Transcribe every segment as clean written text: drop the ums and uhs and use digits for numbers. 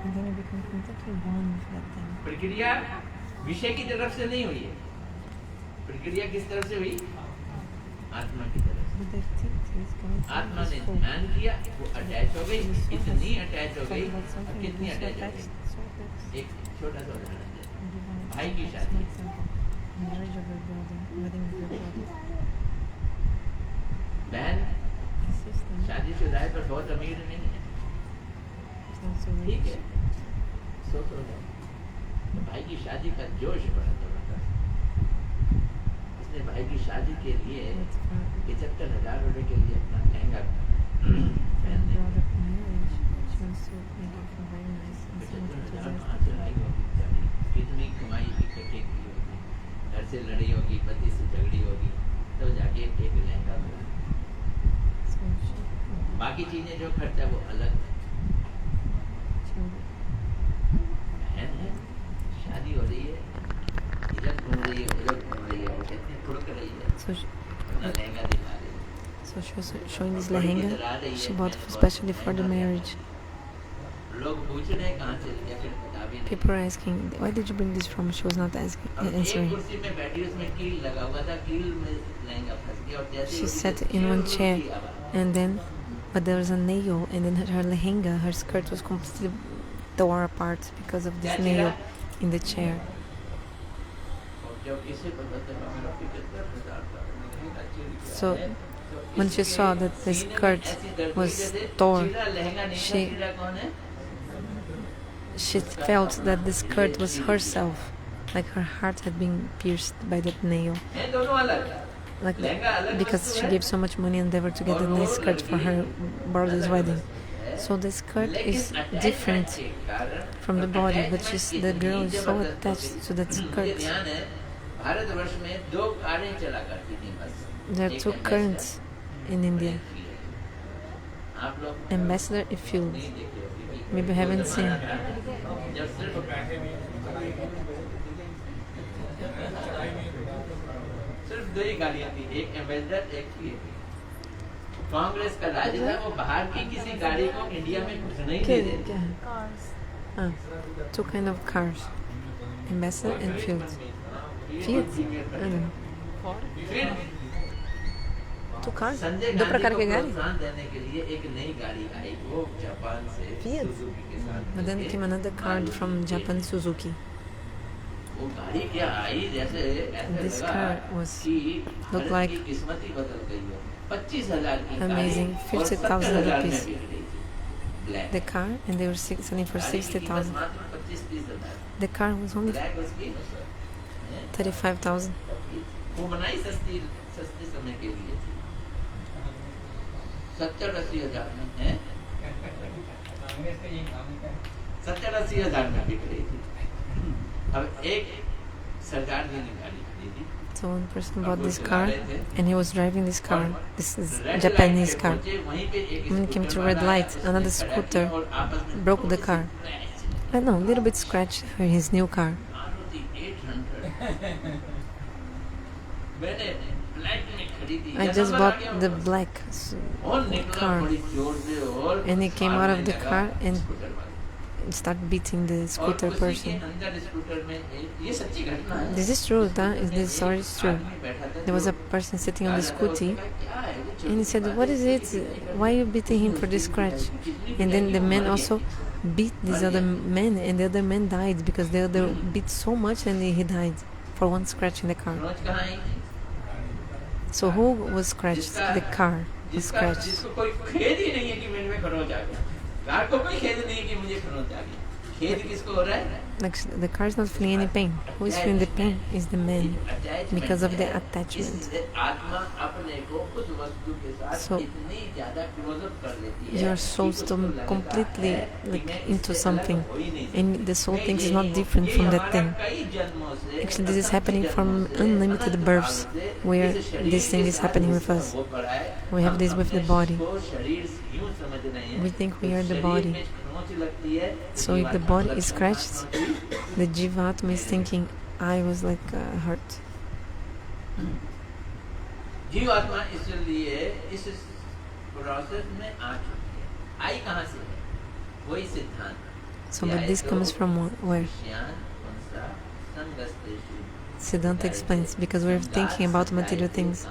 And then you become completely one with that thing. प्रक्रिया विषय की तरफ से नहीं हुई है, प्रक्रिया किस तरफ से हुई? आत्मा की तरफ से। आत्मा ने ध्यान किया, वो अटैच हो गई, इतनी अटैच हो गई, कितनी अटैच हो गई? एक छोटा सा उदाहरण दे, भाई की शादी, बहन शादीशुदा है पर बहुत अमीर नहीं है, ठीक है, तो भाई की शादी का जोश बड़ा जबरदस्त। इसने भाई की शादी के लिए 75,000 रुपए के लिए अपना लहंगा पहनने कितनी कमाई इकट्ठी की होगी, घर से लड़ी होगी, पति से झगड़ी होगी, तो जाके एक लहंगा मिला। बाकी चीजें जो खर्चा वो अलग। बहन है, शादी हो रही है, इधर घूम रही है, उधर घूम रही है, वो कितनी फुड़क रही है, अपना लहंगा दिखा रही है। So she was showing this lehenga she bought especially for the marriage. लोग पूछ रहे हैं कहाँ से लिया, फिर बता भी नहीं। People are asking, why did you bring this from? She was not answering. एक कुर्सी में बैठी, उसमें कील लगा हुआ था, कील में लहंगा फंस गया और जैसे She sat in one chair, and then, but there was a nail, and then her lehenga, her skirt was completely tore apart because of this nail in the chair. So when she saw that the skirt was torn, she felt that the skirt was herself, like her heart had been pierced by that nail. Like because she gave so much money and endeavored to get a nice skirt for her brother's wedding. So the skirt is different from the body, but the girl is so attached to that skirt. There are two currents in India. Ambassador and field. Maybe you haven't seen. सिर्फ दो ही गाड़ियाँ थी, एक ambassador, एक field. Congress का राज था, वो बाहर की किसी गाड़ी को इंडिया में घुसने ही नहीं देते। Two kind of cars, ambassador and field. Field? I don't know. Two cars? दो प्रकार के गाड़ी? देने के लिए एक नई गाड़ी आई, वो जापान से सुजुकी के साथ। But then came another car from Japan, Suzuki. वो गाड़ी क्या आई, जैसे this car was looked like किस्मत ही बदल गई हो। 25,000 की amazing, 50,000 rupees. The car, and they were selling for 60,000. The car was only 35,000. वो बनाई सस्ते समय के लिए 70-80 हजार में है, 70-80 हजार में बिक रही थी। अब एक सरकार ने गाड़ी खरीदी। So one person bought this car, and he was driving this car. This is Japanese car. When he came to red light, another scooter broke the car. I know, a little bit scratched his new car. I just bought the black car, and he came out of the car and started beating the scooter person. This is true, this story is true. There was a person sitting on the scooty, and he said, "What is it? Why are you beating him for this scratch?" And then the man also beat this other man, and the other man died because the other beat so much and he died for one scratch in the car. So who was scratched? The car was scratched. Like the car is not feeling any pain. Who is feeling the pain is the man, because of the attachment. So your soul is completely into something, and the soul thinks it's not different from that thing. Actually, this is happening from unlimited births, where this thing is happening with us. We have this with the body. We think we are the body. So if the body is scratched, the Jivatma is thinking, I was like hurt. जीवात्मा इसलिए इस process में आ चुकी है। आई कहाँ से है? वही सिद्धांत। So, but this comes from where? Siddhanta explains, because we're thinking about material things.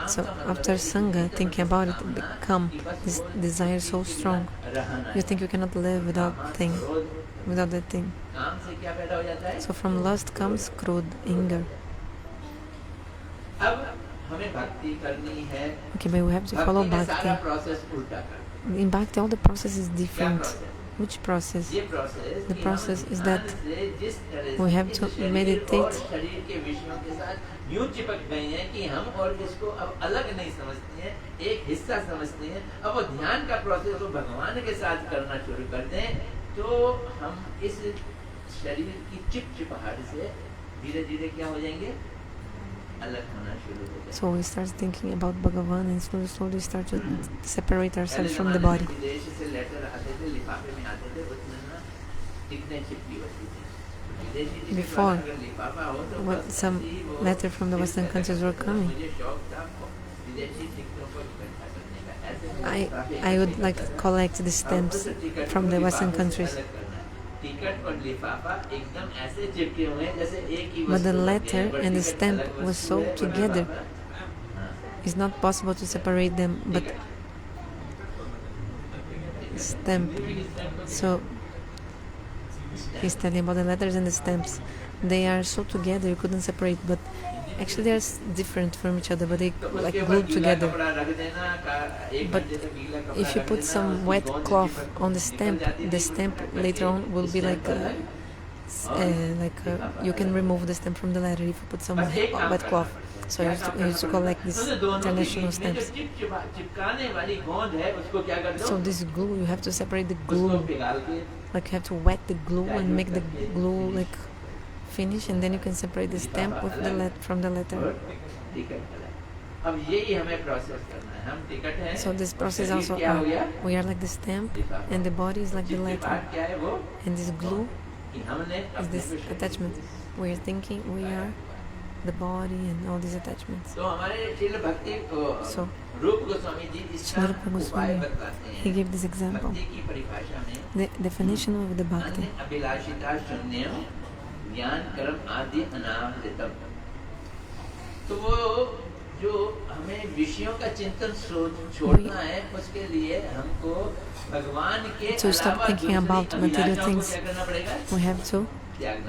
So after Sangha, thinking about it, become this desire so strong. You think you cannot live without that thing. So from lust comes krodha, anger. Okay, but we have to follow bhakti. In bhakti, all the process is different. Which process? The process is that we have to meditate. यूं चिपक गए हैं कि हम और इसको अब अलग नहीं समझते हैं, एक हिस्सा समझते हैं. अब वो ध्यान का प्रोसेस को भगवान के साथ करना शुरू कर दें तो हम इस शरीर की चिपचिपाहट से धीरे-धीरे क्या हो जाएंगे? अलग होना शुरू हो जाएंगे. So we start thinking about Bhagavan and slowly start to separate ourselves from the body. विदेश से लेटर आते थे, लिफाफे में आते थे, उसमें ना टिकने चिपकी होती थी. Before, what some letters from the Western countries were coming, I would like to collect the stamps from the Western countries. But the letter and the stamp was so together. It's not possible to separate them, but stamp. So he's telling about the letters and the stamps. They are so together, you couldn't separate, but actually they are different from each other, but they like glued together. But if you put some wet cloth on the stamp later on will be like you can remove the stamp from the letter if you put some wet cloth. So I used to collect these international stamps. So this glue, you have to separate the glue. Like you have to wet the glue and make the glue like finish, and then you can separate the stamp with the from the letter. So this process also, we are like the stamp and the body is like the letter. And this glue is this attachment. We are thinking we are the body and all these attachments. So Srila Goswami, he gave this example. The definition of the bhakti. To stop thinking about material things, we have to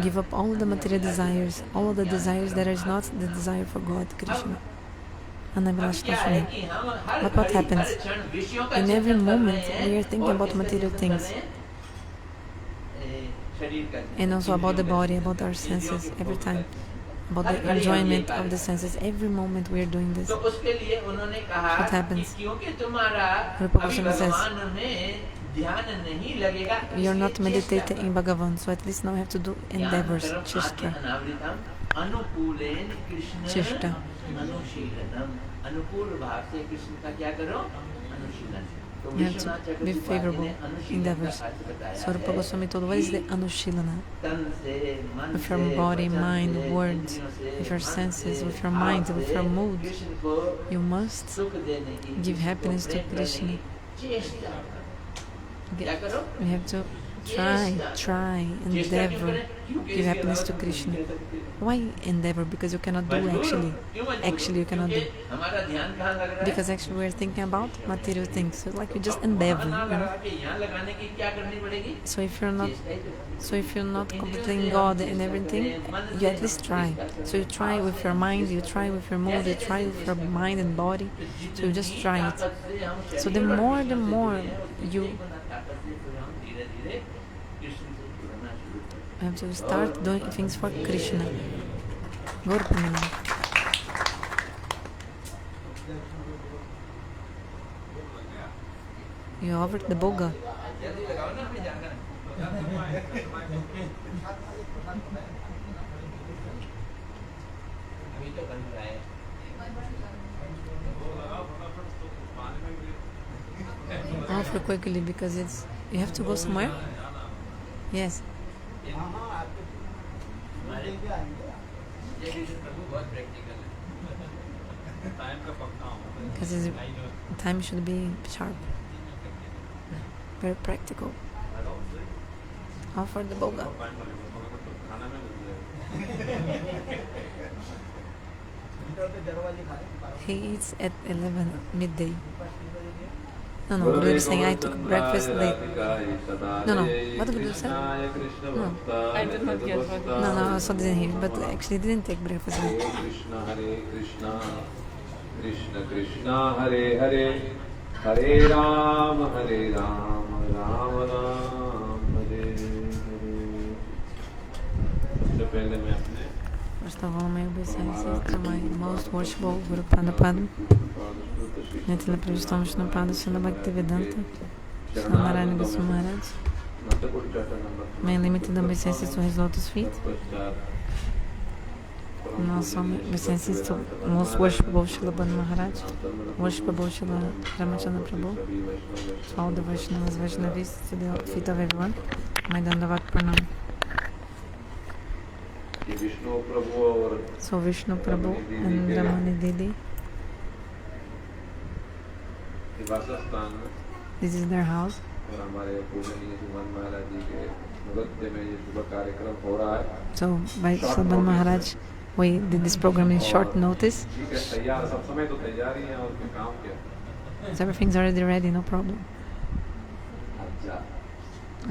give up all the material desires, all the desires that is not the desire for God, Krishna. But what happens? In every moment we are thinking about material things. And also about the body, about our senses, every time. About the enjoyment of the senses. Every moment we are doing this. What happens? Rupa Goswami says, you are not meditating in Bhagavan, so at least now you have to do endeavors, chishta. Chishta. You have to be favorable endeavors. So Rupa Goswami told, what is the anushilana? With your body, mind, words, with your senses, with your mind, with your mood, you must give happiness to Krishna. You have to try, endeavor, give happiness to Krishna. Why endeavor? Because you cannot do actually. Actually you cannot do. Because actually we are thinking about material things. So like you just endeavor, you know? So if you're not completing God and everything, you at least try. So you try with your mind, you try with your mood, you try with your mind and body. So you just try it. So the more you have to start doing things for Krishna. Govardhana. You offered the boga. Offer quickly because you have to go somewhere. Yes. Because time should be sharp. very practical. Offer the boga. He eats at 11 midday. No, Guru is saying I took breakfast late. No, what did Guru say? No. I did not get what. No, I also didn't hear, but actually didn't take breakfast late. Krishna Hare Krishna, Krishna Krishna Hare Hare, Hare Ram, Ram Ram, Hare Hare. सबसे पहले मैं अपने First of all, my obeisances to my most worshipful Guru Pandavas. Nitila Prajustam Vishnupada Srila Bhaktivedanta Srila Narada-Yudhishthira Maharaj. My limited obeisances to his lotus feet. And also my obeisances to most worshipful Srila Bhakti Maharaj, worshipful Srila Ramachandra Prabhu, to all the Vaishnavas, Vaishnavis, to the feet of everyone. My Dandavat Pranam. So Vishnu Prabhu and Ramani Didi, this is their house. So by Srila Maharaj, we did this program in short notice. So everything's already ready, no problem.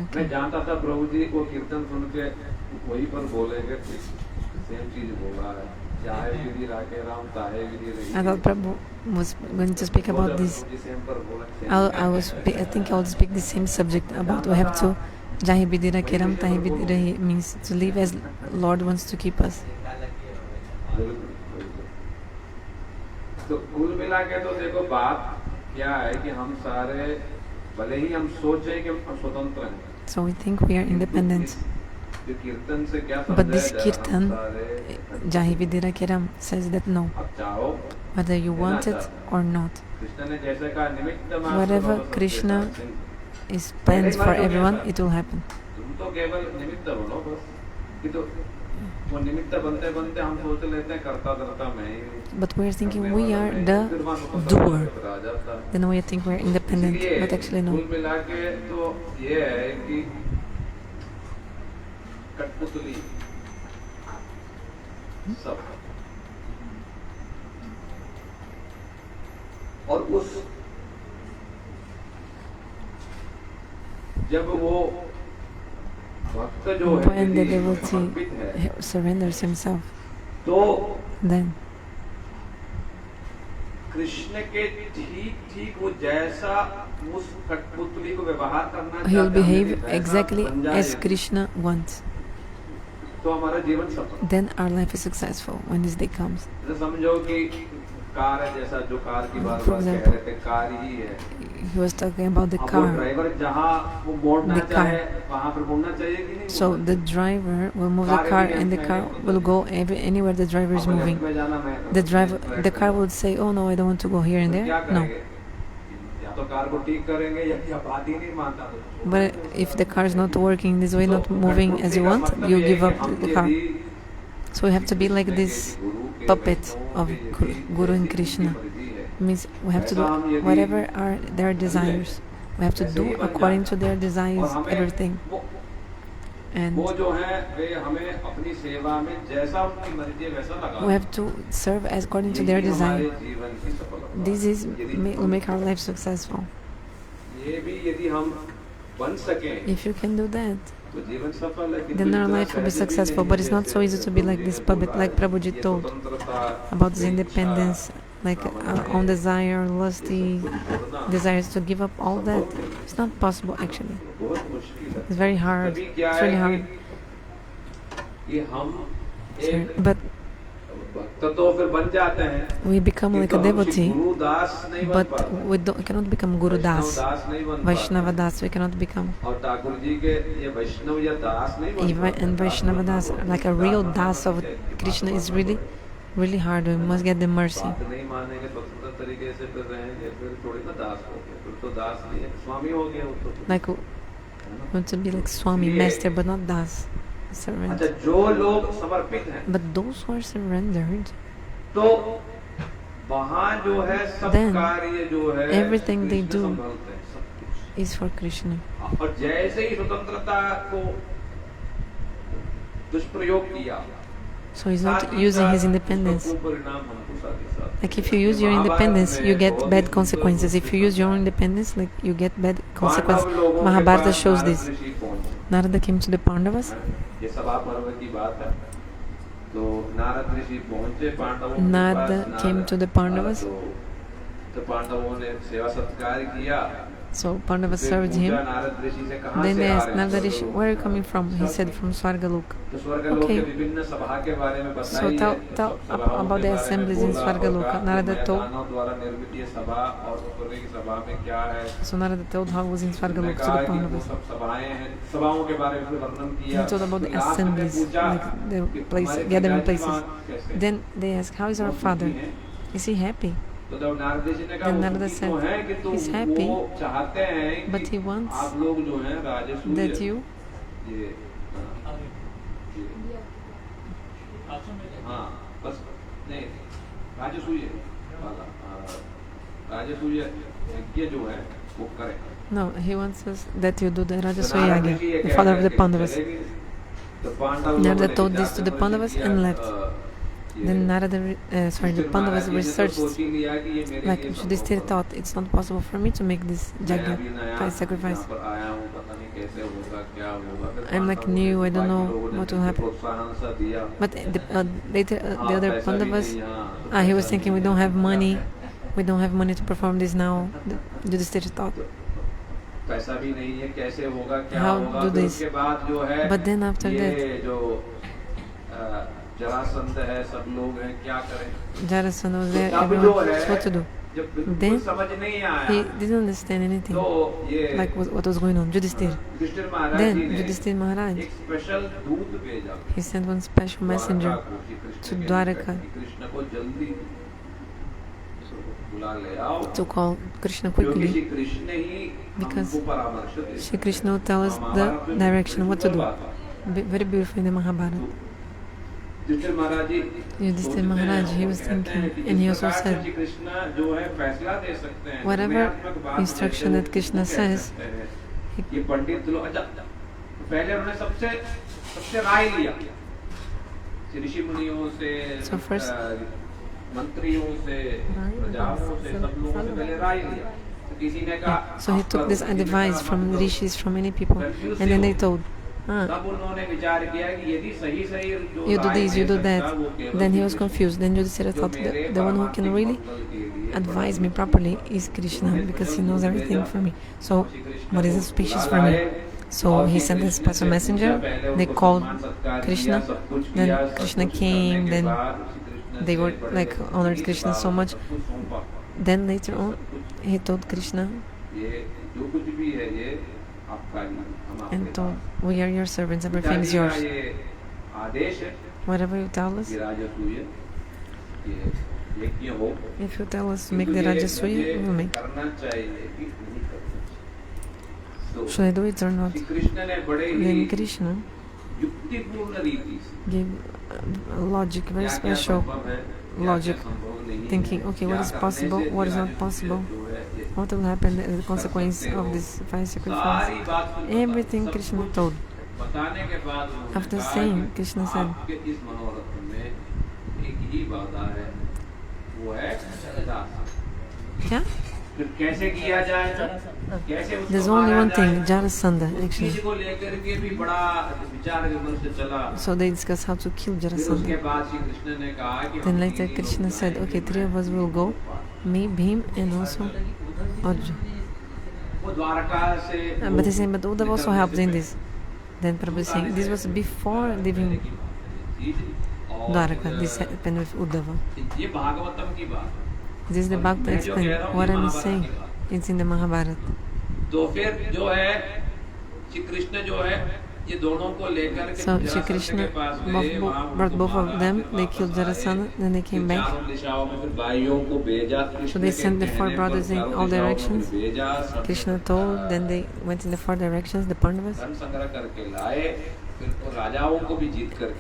Okay. I thought Prabhu was going to speak about this. I think I will speak the same subject about we have to Jahi Vidira Keram Tahi Vidira means to live as Lord wants to keep us. तो कुल मिला के तो देखो बात क्या है कि हम सारे भले ही हम सोचे कि हम स्वतंत्र हैं. So we think we are independent. But this kirtan, Jahi Vidira Keram, says that no, whether you want it or not, whatever Krishna is planned for everyone, it will happen. But we are thinking we are the doer. Then we think we are independent, but actually no. कठपुतली सब और उस जब वो भक्त जो है when the devotee surrenders himself, then Krishna के ठीक वो जैसा उस कठपुतली को व्यवहार करना he will behave exactly as Krishna wants. तो हमारा जीवन सफल. Then our life is successful when this day comes. समझो कि कार है जैसा जो कार की बार बार कह रहे थे कार ही है. He was talking about the car. Driver जहाँ वो मोड़ना चाहे वहाँ पर मोड़ना चाहिए कि नहीं. So the driver will move the car and the car will go anywhere the driver is moving. The car would say, oh no, I don't want to go here and there. No. But if the car is not working this way, not moving as you want, you give up the car. So we have to be like this puppet of Guru and Krishna. Means we have to do whatever are their desires. We have to do according to their desires everything. And we have to serve as according to their desire. This will make our life successful. If you can do that, then our life will be successful. But it's not so easy to be like this puppet, like Prabhuji told about this independence, like our own desire, lusty desires, to give up all that. It's not possible actually. It's very hard. It's really hard. Sorry. But we become like a devotee, but we cannot become Guru Das, Vaishnava Das. We cannot become. And Vaishnava Das, like a real Das of Krishna, is really, really hard. We must get the mercy. Like we want to be like Swami, Master, but not Das. Servant. But those who are surrendered, then everything they do is for Krishna. और जैसे ही स्वतंत्रता को दुष्प्रयोग किया, So he's not using his independence. Like if you use your independence, you get bad consequences. If you use your own independence, like you get bad consequences. Mahabharata shows this. Narada came to the Pandavas. Narada came to the Pandavas. So Pandavas served him. Then they asked Narada Rishi, where are you coming from? He said, from Svargaloka. Okay. So tell about the assemblies in Svargaloka. Narada told. So Narada told how it was in Svargaloka to the Pandavas. He told about the assemblies, like the place, gathering places. Then they asked, how is our father? Is he happy? Then Narada said, he's happy, but he wants that you no, he wants us that you do the Rajasuya Yagya, the father of the Pandavas. Narada told this to the Pandavas and left. Then the Pandavas researched, like Yudhishthira thought, it's not possible for me to make this Jagya, sacrifice. I'm like new, I don't know what will happen. But later, the other Pandavas, he was thinking, we don't have money to perform this now. Yudhishthira thought, how do this? But then after that, Jarasandha was there, everyone was what to do. Then he didn't understand anything, like what was going on. Yudhishthira. Then Yudhishthira Maharaj, he sent one special messenger to Dwaraka to call Krishna quickly, because Shri Krishna will tell us the direction, what to do. Very beautiful in the Mahabharata. Yudhishthira Maharaj, he was thinking, and he also said, whatever instruction that Krishna says, so first, so he took this advice from rishis, from many people, and then they told, you do this, you do that. Then he was confused. Then Yudhishthira thought, the one who can really advise me properly is Krishna, because he knows everything for me. So what is auspicious for me? So he sent a special messenger. They called Krishna. Then Krishna came. Then they were like honored Krishna so much. Then later on, he told Krishna and told, we are your servants, everything is yours. Whatever you tell us, if you tell us to make the Rajasuya, we will make. Should I do it or not? Then Krishna gave logic, very special logic, thinking, okay, what is possible, what is not possible, what will happen as a consequence of this fire sacrifice. Everything Krishna told. After saying, Krishna said, yeah? There's only one thing, Jarasandha, actually. So they discussed how to kill Jarasandha. Then later Krishna said, okay, 3 of us will go, me, Bhim, and also Arjuna. But he's saying, but Uddhava also helped in this. Then Prabhupada is saying, this was before leaving Dwaraka, this happened with Uddhava. This is the Bhakta explained. What I'm saying, it's in the Mahabharata. So Shri Krishna brought both of them, they killed Jarasandha, then they came back. So they sent the 4 brothers in all directions. Krishna told, then they went in the 4 directions, the Pandavas.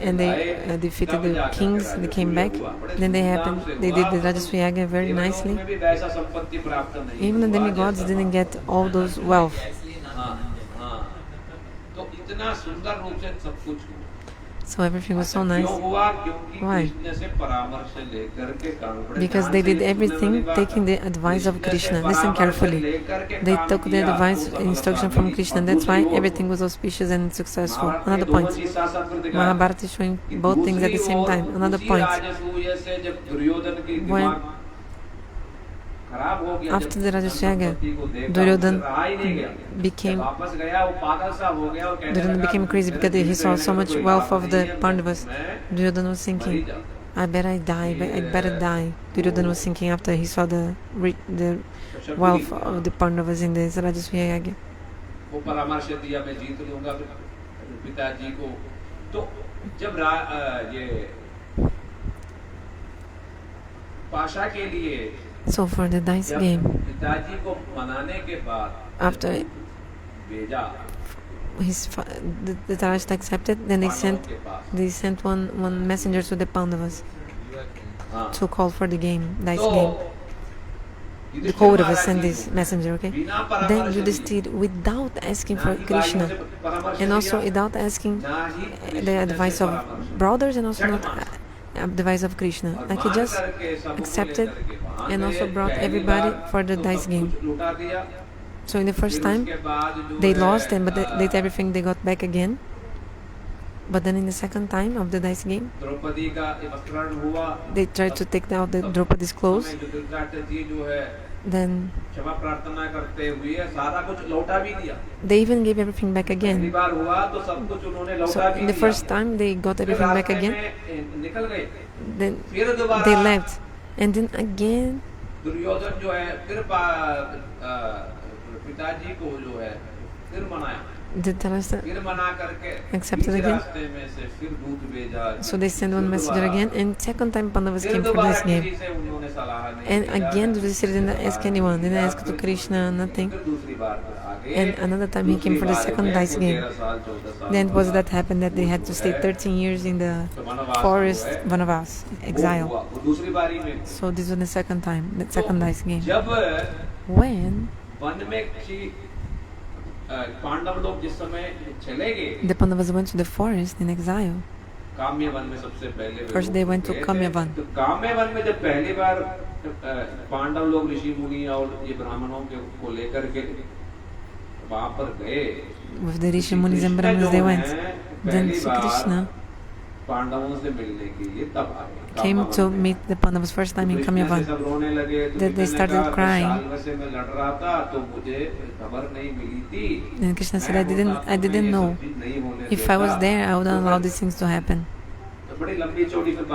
And they defeated the kings, they came back. Then they did the Rajasva Yaga very nicely. Even the demigods didn't get all those wealth. So everything was so nice. Why? Because they did everything taking the advice of Krishna. Listen carefully. They took the advice and instruction from Krishna. That's why everything was auspicious and successful. Another point. Mahabharata is showing both things at the same time. Another point. When after the Rajasyaga, Duryodhana became crazy because he saw so much wealth of the Pandavas. Duryodhana was thinking, I better die. Duryodhana was thinking after he saw the wealth of the Pandavas in the Rajasyaga. So for the dice game, after the Tarashta accepted, then they sent one messenger to the Pandavas to call for the dice game. The Kauravas sent this messenger, okay? Then Yudhishthira, without asking for Krishna, and also without asking the advice of brothers, and also not the advice of Krishna, like he just accepted and also brought everybody for the dice game. So in the first time, they lost, but they did everything, they got back again. But then in the second time of the dice game, they tried to take out the Draupadi's clothes. Then they even gave everything back again. So in the first time, they got everything back again. Then they left. And then again, the Tarashta accepted again. So they sent one messenger again, and second time Pandavas came for this game. And again Yudhishthira didn't ask anyone, didn't ask to Krishna, nothing. And another time he came for the second dice game. Then was that happened that they had to stay 13 years in the forest, vanavas, exile. So this was the second time, the second dice game. When the Pandavas went to the forest in exile, first they went to Kamyavan. With the Rishi Munis and Brahmanas they went. Then Sri Krishna came to meet the Pandavas first time in Kamyavan. That they started crying. Then Krishna said, I didn't know. If I was there, I wouldn't allow these things to happen.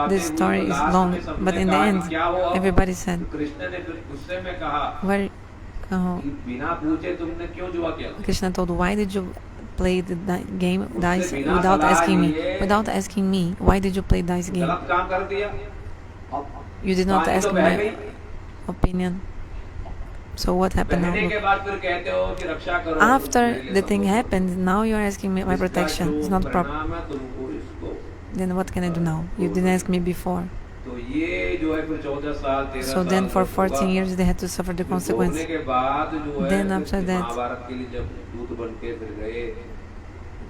This story is long, but in the end, everybody said, Krishna told, why did you play the game dice without asking me? Without asking me, why did you play dice game? You did not ask my opinion. So what happened now? After the thing happened, now you are asking me my protection. It's not proper. Then what can I do now? You didn't ask me before. So then for 14 years they had to suffer the consequence. Then after that,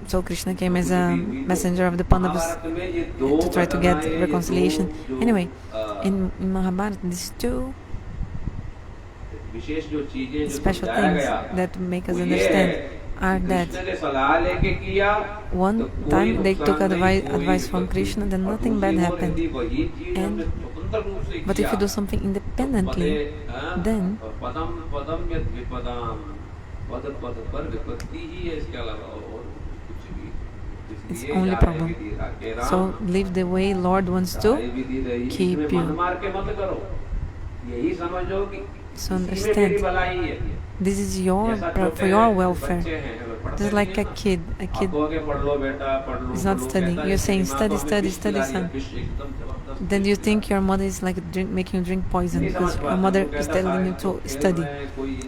so Krishna came as a messenger of the Pandavas to try to get reconciliation. Anyway, in Mahabharata, these two special things that make us understand are that one time they took advice from Krishna, then nothing bad happened. But if you do something independently, then it's only problem. So live the way Lord wants to keep you. So understand, this is for your welfare. Just like a kid is not studying. You're saying study, study, study, son. Then you think your mother is like making you drink poison because your mother is telling you to study.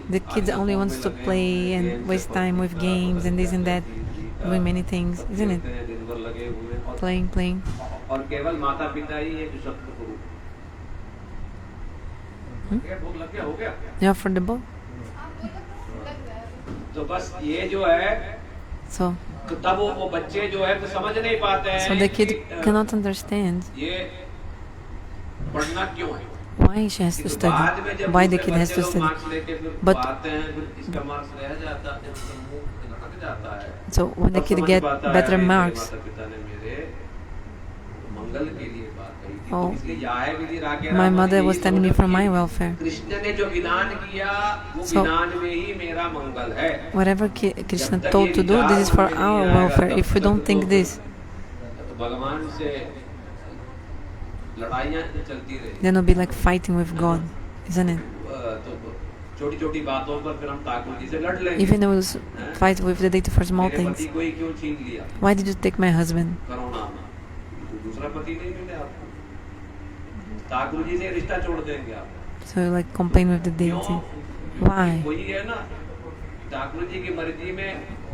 The kid only wants to play and waste time with games and this and that, doing many things, isn't it? Playing, playing. Yeah, for the book. So the kid cannot understand why she has to study, why the kid has to study. But so when the kid get better marks, oh, my mother was telling me for my welfare. So whatever Krishna told to do, this is for our welfare. If we don't think this, then it'll be like fighting with God, isn't it? Even though we fight with the deity for small things. Why did you take my husband? So you like complain with the deity. Why?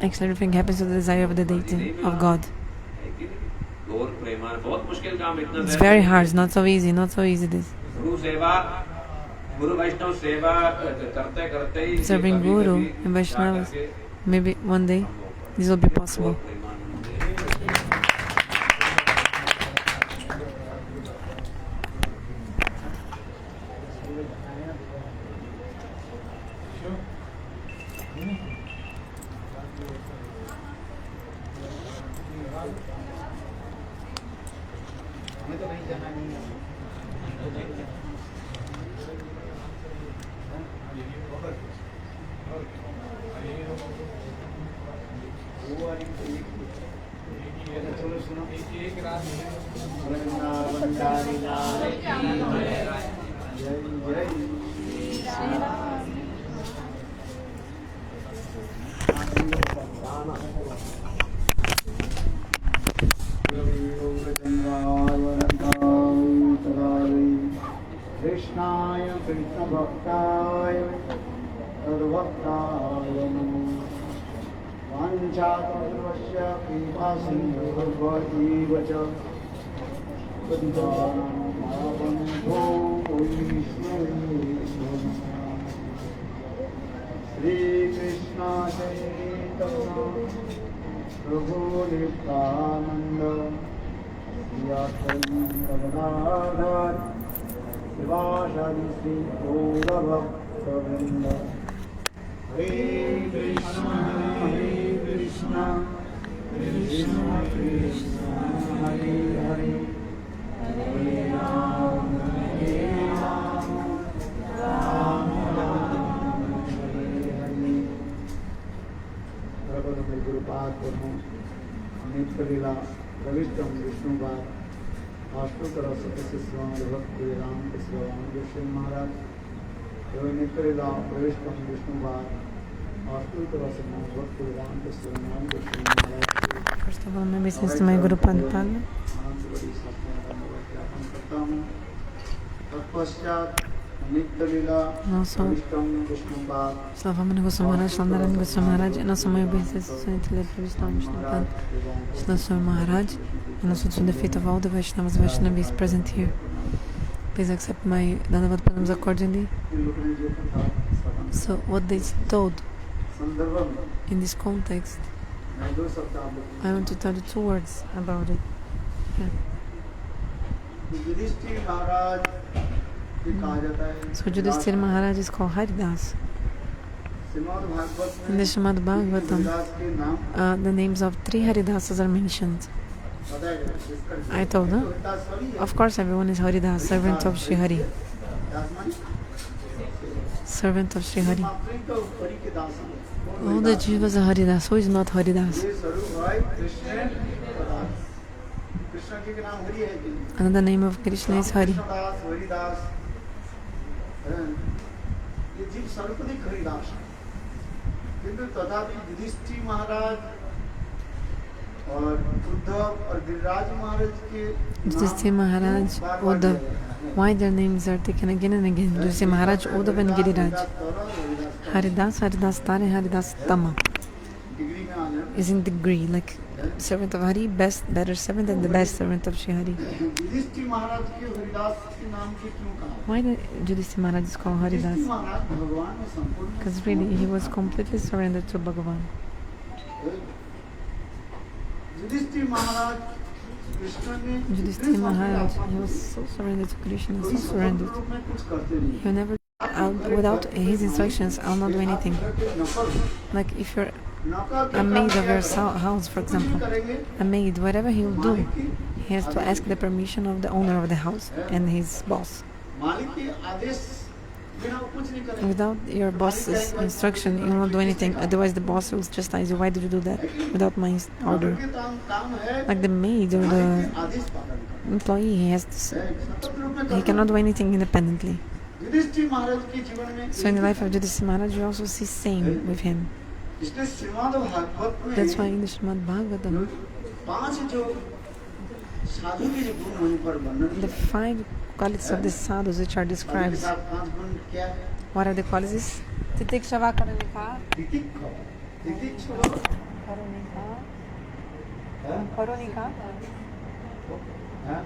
Actually, everything happens to the desire of the deity, of God. It's very hard, it's not so easy, this. Serving Guru and Vaishnavas, maybe one day this will be possible. First of all, my business to my Guru Padpada. And also, Slavamana Goswami Maharaj, Narada-Yudhishthira Goswami Maharaj, and also my business to Vishnu Maharaj, and also to the feet of all the Vaishnavas, Vaishnavis present here. Please accept my Dandavat Pranams accordingly. So, what they told in this context, I want to tell you 2 words about it. Yeah. So Yudhishthira Maharaj is called Haridasa. In the Srimad Bhagavatam, the names of 3 Haridasas are mentioned. I told her, of course everyone is Haridasa, servant of Sri Hari. Servant of Sri Hari. All the Jivas are Haridasa. Who is not Haridasa? Another name of Krishna is Hari. किंतु तथापि युधिष्ठिर महाराज और उद्धव और गिरिराज महाराज के Yudhishthira Maharaj, Uddhav, why their names are taken again and again? Yudhishthira Maharaj, Uddhav and Giriraj. Haridasa, Haridasa Tare, Haridasa Tama degree में आ जाए is in degree, like servant of Hari, better servant and the best servant of Shri Hari. Yudhishthir महाराज के हरिदास के नाम से क्यों कहा Why the Yudhishthira Maharaj is called Yudhishthir Haridasa? महाराज भगवान में संपूर्ण Because really he was completely surrendered to Bhagavan. Yudhishthir महाराज कृष्ण ने Yudhishthira Maharaj, he was so surrendered to Krishna, so surrendered. रूप में कुछ करते नहीं He never, without his instructions, I'll not do anything. Like if you're a maid of your house, for example, a maid, whatever he will do, he has to ask the permission of the owner of the house and his boss. मालिक के आदेश बिना वो कुछ नहीं करेंगे Without your boss's instruction, you will not do anything. Otherwise, the boss will chastise you. Why did you do that without my order? के काम है Like the maid or the आदेश पालन करना employee, he cannot do anything independently. Yudhishthir महाराज के जीवन में So in the life of Yudhishthira Maharaj, you also see same with him. इसलिए श्रीमद् भागवत में That's why in the Srimad Bhagavatam, 5 जो साधु के जो गुण वहीं पर वर्णन the 5 qualities of the sadhus which are described. 5 गुण क्या है What are the qualities? Titikshava Karunika, तितिक्षव Karunika,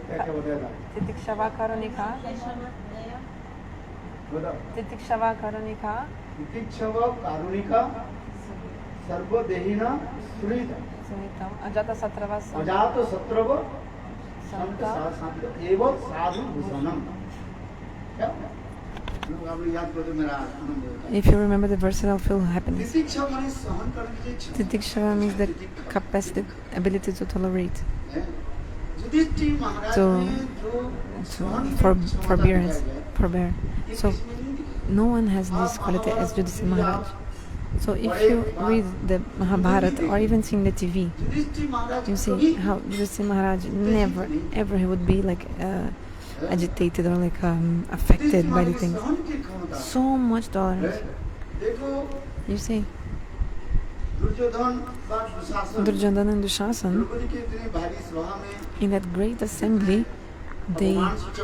क्या बताएगा Titikshava Karunika, Titikshava Karunika, तितिक्षव कारुणिका सर्वदेहिना Sunita Sunitam, Ajata Satrava अजात सत्रव संत Santa. संत एवं साधु भूषणम क्या आप लोग याद करो मेरा आनंद होता है If you remember the verse, I'll feel happiness. तितिक्षव माने सहन करने की क्षमता Titikshava means the capacity, ability to tolerate, है युधिष्ठिर महाराज तो- ने जो सहन की क्षमता forbearance, दिखाई है, forbear. ये So किसमें नहीं दिखी? no one has this quality as Yudhishthira Maharaj. So if you read the Mahabharata or even seeing the TV, Yudhishthir Maharaj you कभी see how Yudhishthira Maharaj never ever he would be like agitated or like affected by the things. सहन की क्षमता So much tolerance. देखो You see, Duryodhan व Dushasan Duryodhana and Shakuni, Draupadi की इतनी भारी सभा में in that great assembly, they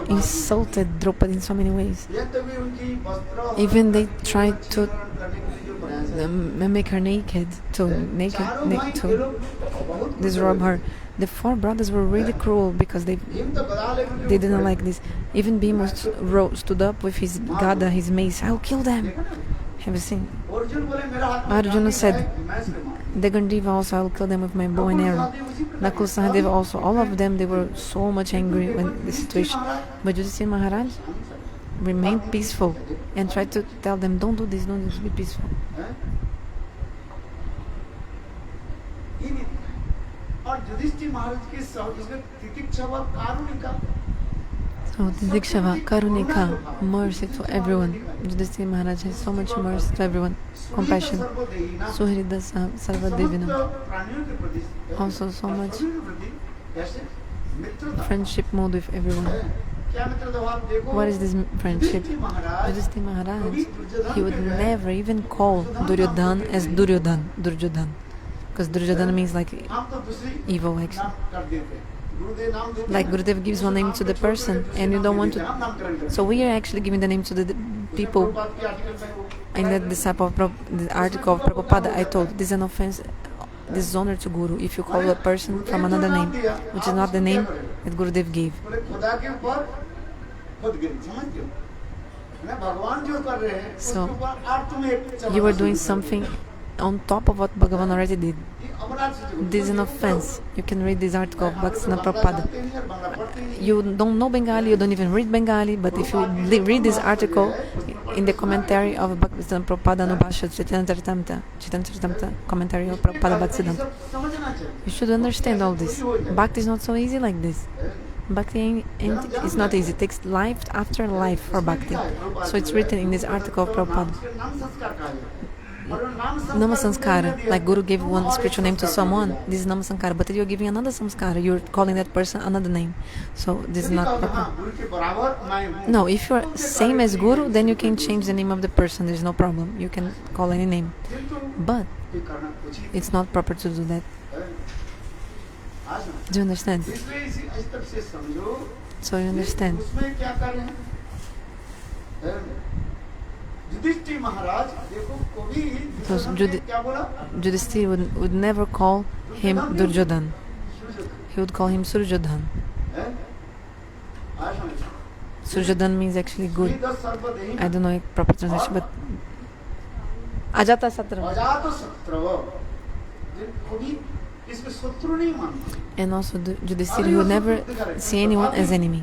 insulted Draupadi in so many ways. यह तभी उनकी वस्त्र Even they tried to करने के लिए जो प्रयास किया। make her naked, to चारों भाई ये to लोग बहुत disrobe her. The 4 brothers were really cruel because they Bhim तो गदा लेकर They didn't like this. Even Bhima stood up with his gada, his mace. I'll kill them. Have you seen? Arjun बोले मेरा हाथ में Arjuna लाठी said, है, मैं इसको मारूं। The Gandhiva also, I'll kill them with my bow and arrow. Nakul Sahadeva also. All of them, they were so much angry when the situation. But Yudhishthira Maharaj remained peaceful and tried to tell them, don't do this, don't do this, be peaceful. और युधिष्ठिर महाराज के इसमें तितिक्षव कारुणिका So Titikshava, Karunika, mercy to everyone. Yudhishthira Maharaj has so much mercy to everyone. Compassion. Haridasa, Sarvadevina. प्राणियों के प्रति Also so much सभी के प्रति कैसे मित्रता friendship mode with everyone. क्या मित्रता भाव देखो What is this friendship? Yudhishthir Maharaj Yudhishthira Maharaj, he would never even call Duryodhana as Duryodhana. Because Duryodhana means like हम तो दूसरी evil action. नाम कर देते हैं गुरुदेव नाम देते Like Gurudeva gives one name to the person and you don't want to. नामकरण करते So we are actually giving the name to the people. हैं। बात के आर्टिकल में वो In that disciple of the article of Prabhupada, I told this is an offense, dishonor to Guru if you call a person from another name, which is not the name that Gurudev gave. बोले खुदा के ऊपर खुद गिरी समझ गए ना भगवान जो कर रहे हैं So, उसके ऊपर और तुम एक You were doing something on top of what Bhagavan already did. अपराध से जो This is an offense. You can read this article of Bhaktivinoda Prabhupada. जानते नहीं और बांग्ला पढ़ते नहीं You don't know Bengali, you don't even read Bengali, but if you read this article in the commentary of Bhaktivinoda Prabhupada Anubhasha Chaitanya Charitamrita, commentary of Prabhupada Bhaktisiddhanta, सब समझना चाहिए you should understand all this. Bhakti is not so easy like this. Bhakti is not easy. It takes life after life for Bhakti. So it's written in this article of Prabhupada. उसके नाम संस्कार कहा जाता है Nama Sanskara, like Guru gave one spiritual name to someone, this is Nama Sanskara, but you're giving another Samskara, you're calling that person another name. So this is not proper. No, if you're same as Guru, then you can change the name of the person, there's no problem. You can call any name. But it's not proper to do that. Do you understand? So you understand. Because Yudhishthira would never call him Duryodhana. He would call him Suryodhana. Suryodhana means actually good. I don't know a proper translation, but Ajatasatra. And also Yudhishthira, he would never see anyone as enemy.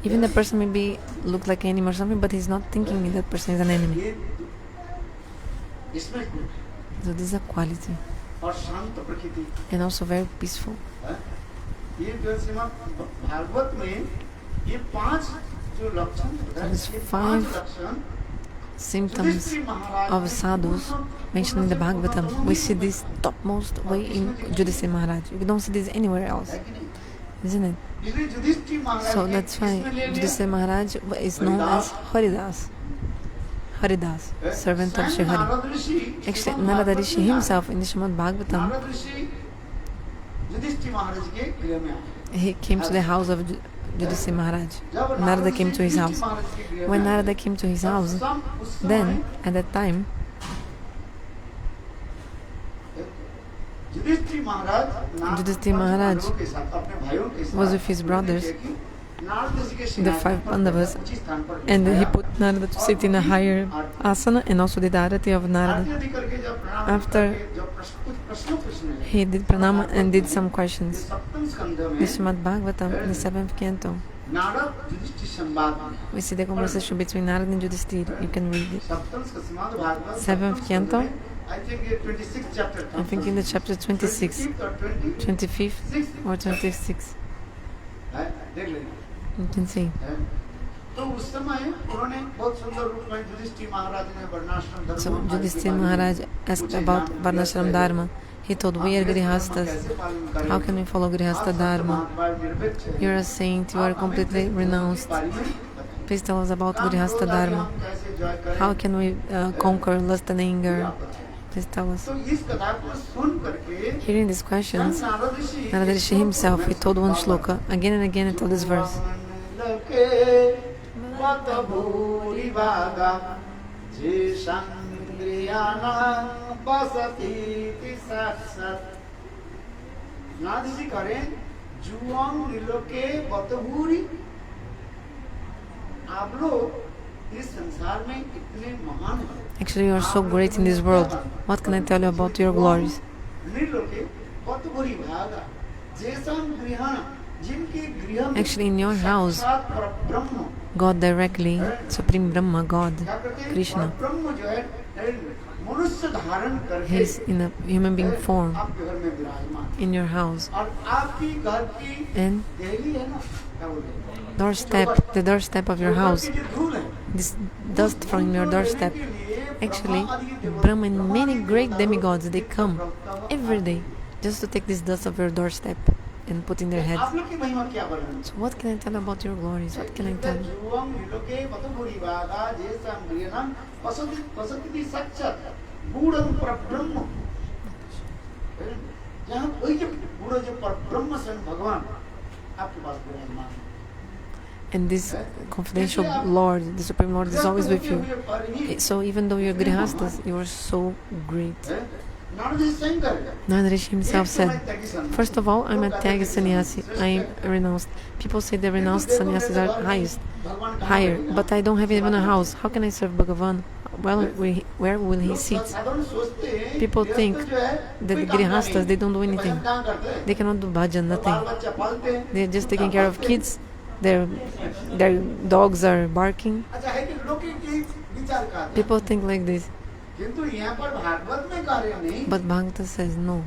Even the person maybe look like an enemy or something, but he's not thinking that person is an enemy. So this is a quality. And also very peaceful. So these 5 symptoms of sadhus mentioned in the Bhagavatam, we see this topmost way in Yudhishthira Maharaj. We don't see this anywhere else, isn't it? So that's why Yudhishthira Maharaj is known as Haridasa. Haridasa, servant of Shri Hari. Actually, Narada Rishi himself in the Srimad Bhagavatam, he came to the house of Yudhishthira Maharaj. Narada came to his house. When Narada came to his house, then at that time, Yudhishthira Maharaj was with his brothers, the 5 Pandavas, and he put Narada to sit in a higher asana and also did the arati of Narada. After he did pranama and did some questions. The Srimad Bhagavatam, in the 7th canto, we see the conversation between Narada and Yudhishthira. You can read it. 7th canto, I think in the chapter 26, 25th or 26. You can see. So Yudhishthira Maharaj asked about Varnashram Dharma. He told, we are grihasthas. How can we follow grihastha Dharma? You are a saint, you are completely renounced. Please tell us about grihastha Dharma. How can we conquer lust and anger? Please tell us. Hearing these questions, Narada Rishi himself, he told one shloka, again and again he told this verse. Actually, you are so great in this world. What can I tell you about your glories? Actually, in your house, God directly, Supreme Brahma, God, Krishna, He is in a human being form in your house. And the doorstep of your house, this dust from your doorstep, actually, Brahma and many great demigods, they come every day just to take this dust of your doorstep and put in their heads. So what can I tell about your glories? What can I tell you? And this confidential Lord, the Supreme Lord, is always with you. So even though you're grihasthas, you are so great. Narada Rishi himself said, first of all, I'm a Tyagi sannyasi. I am renounced. People say the renounced sannyasis are higher, but I don't have even a house. How can I serve Bhagavan? Well, where will he sit? People think that the grihasthas, they don't do anything. They cannot do bhajan, nothing. They're just taking care of kids. Their dogs are barking. People think like this. But Bhagavata says no.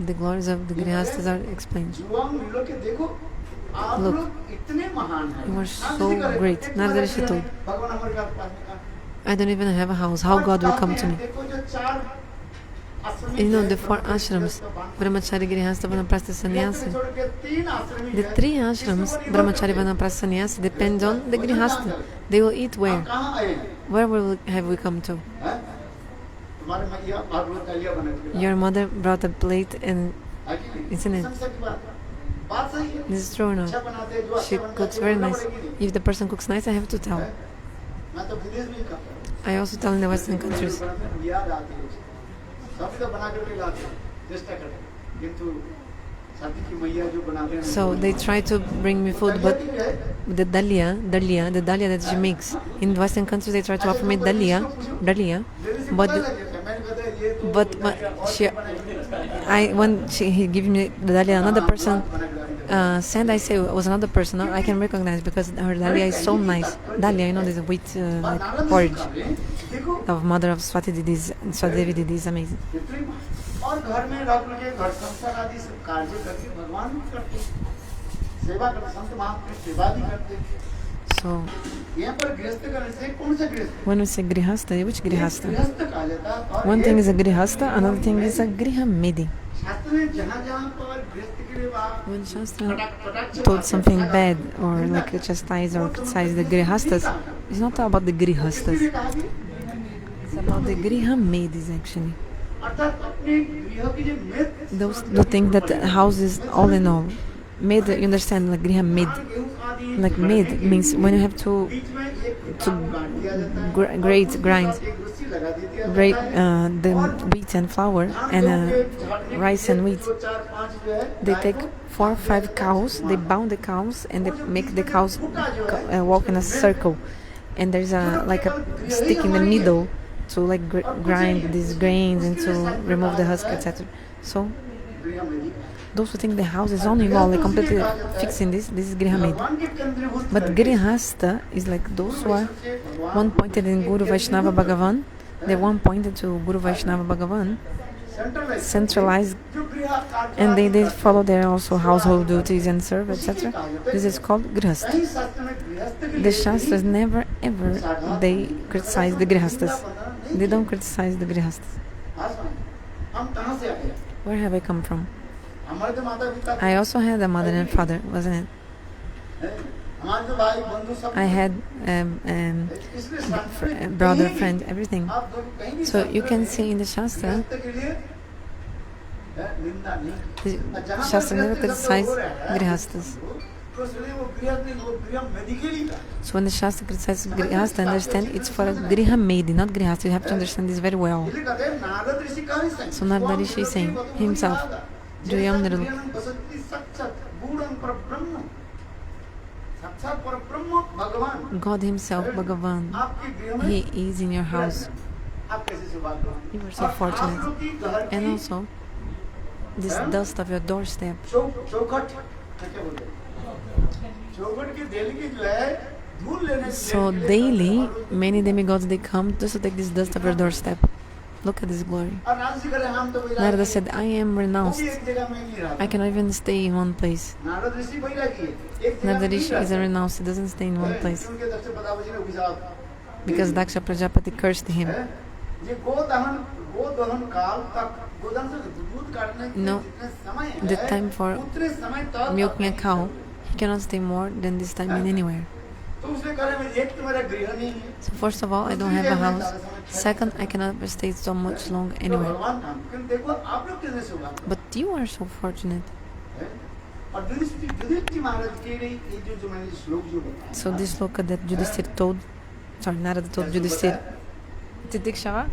The glories of the grihasthas are explained. Look, you are so great. Narada Rishi told. I don't even have a house. How God will come to me? You know, the 4 ashrams, Brahmachari, Grihastha, Vanaprastha, Sannyasi. The 3 ashrams, Brahmachari, Vanaprastha, Sannyasi, depend on the Grihastha. They will eat where? Where have we come to? Your mother brought a plate and isn't it? This is true or not? She cooks very nice. If the person cooks nice, I have to tell. I also tell in the Western countries. So they try to bring me food, but the dalia that she makes in Western countries, they try to offer me dalia, when he gave me the dalia, another person sent. I say it was another person. No, I can recognize because her dalia is so nice. Dalia, you know, this wheat like porridge of mother of Sita-devi did is amazing. So, when we say grihastha, which grihastha? One thing is a grihastha, another thing is a grihamedhis. When Shastra told something bad or like chastise or criticize the grihasthas, it's not about the grihasthas. It's about the grihamedhis actually. Those who think that the house is all in all. Med, you understand, like grihamedhis. Like med means when you have to grind the wheat and flour and rice and wheat. They take 4 or 5 cows, they bound the cows and they make the cows walk in a circle, and there's a stick in the middle to like grind these grains and to remove the husk, etc. So those who think the house is only all like completely fixing this is grihamedhis. But grihastha is like those who are one pointed in Guru Vaishnava Bhagavan, they one pointed to Guru Vaishnava Bhagavan, centralized, and they follow their also household duties and serve, etc. This is called grihastha. The Shastras never ever they criticize the grihasthas. They don't criticize the grihasthas. Where have I come from? I also had a mother and father, wasn't it? I had brother, friend, everything. So you can see in the Shastra, the Shastra never criticized grihasthas. So when the Shastra criticizes grihastha, understand it's for a grihamedhis, not grihastha. You have to understand this very well. So Narada Rishi is saying himself, God himself, Bhagavan, he is in your house. You are so fortunate. And also, this dust of your doorstep. So daily, many demigods, they come just to take this dust of your doorstep. Look at this glory. Narada said, I am renounced. I cannot even stay in one place. Narada Rishi is a renounced. He doesn't stay in one place. Because Daksha Prajapati cursed him. No, the time for milking a cow, he cannot stay more than this time in anywhere. So first of all, I don't have a house. Second, I cannot stay so much long anywhere. But you are so fortunate. So this sloka that Yudhishthira told, Narada told Yudhishthira, Titikshava?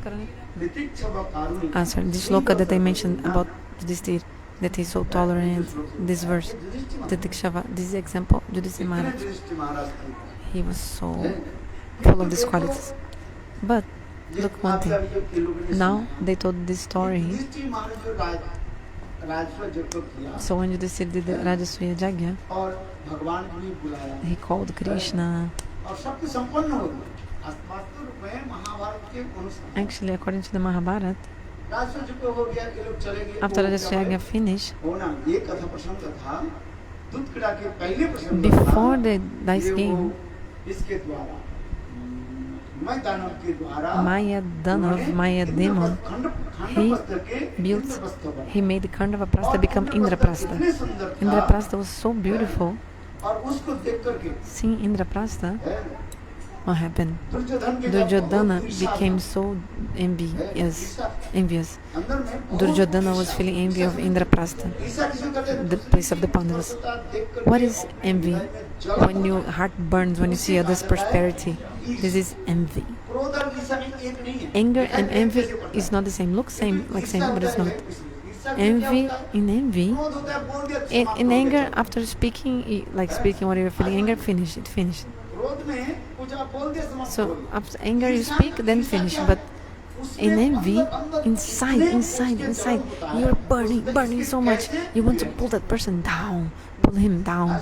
This sloka that I mentioned about Yudhishthira, that he's so tolerant, this verse, Titikshava, this is example, Yudhishthira Maharaj. He was so full of these qualities. But look one thing. Now they told this story. So when Yudhishthira did the Rajasuya Yajna, he called Krishna. Actually, according to the Mahabharata, after Rajasuya Yajna finished, before the dice game, Maya Danav, Maya demon, he made the Khandava-prastha become Indraprastha. Indraprastha was so beautiful. Seeing Indraprastha, what happened? Duryodhana became so envious. Duryodhana was feeling envy of Indraprastha, the place of the Pandavas. What is envy? When your heart burns when you see others' prosperity. This is envy. Anger and envy is not the same. Looks same, like same, but it's not. In anger, after speaking, what you're feeling, anger, finish it. So after anger you speak, then finish. But in envy, inside, you're burning so much. You want to pull that person down, pull him down.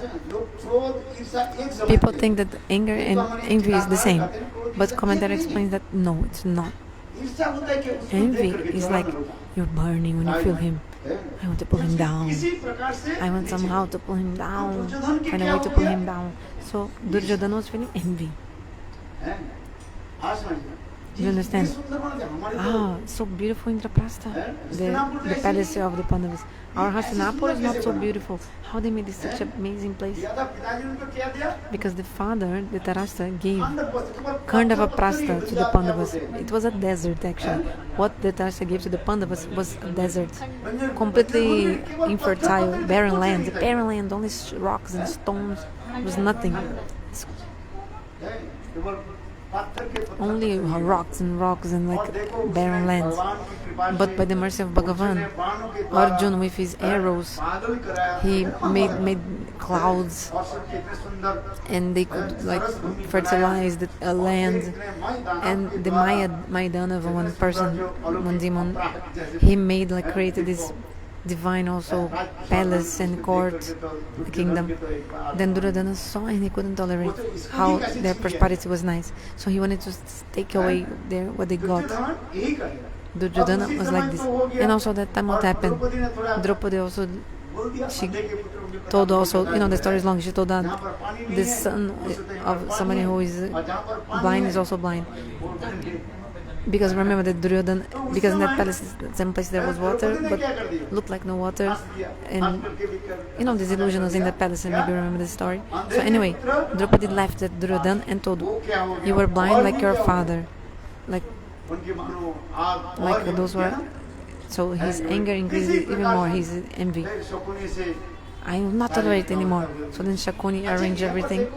People think that anger and envy is the same, but commentator explains that no, it's not. Envy is like you're burning when you feel him. I want to pull him down. I want somehow to pull him down. Find a way to pull him down. So Duryodhana was feeling envy. Do you understand? So beautiful Indraprastha, the palace of the Pandavas. Our Hastinapur is not so beautiful. How they made this such an amazing place? Because the father, the Tarashtra, gave Khandava-prastha to the Pandavas. It was a desert actually. What the Tarashtra gave to the Pandavas was a desert. Completely infertile, barren land, only rocks and stones. It was nothing. Only rocks and like barren lands. But by the mercy of Bhagavan, Arjuna with his arrows, he made clouds, and they could like fertilize the land. And the Maidana of one person, one demon, he created this divine also palace and court, the kingdom. Then Duryodhana saw and he couldn't tolerate how their prosperity was nice. So he wanted to take away what they got. Duryodhana was like this. And also that time what happened? Draupadi also, she told also, the story is long, she told that the son of somebody who is blind is also blind. Because remember that Duryodhana, because in that palace, some place there was water, but looked like no water, and this illusion was in that palace, and maybe you remember the story. So anyway, Draupadi laughed at Duryodhana and told, you were blind like your father, like those were. So his anger increases even more, his envy. I will not tolerate anymore. So then Shakuni arranged everything.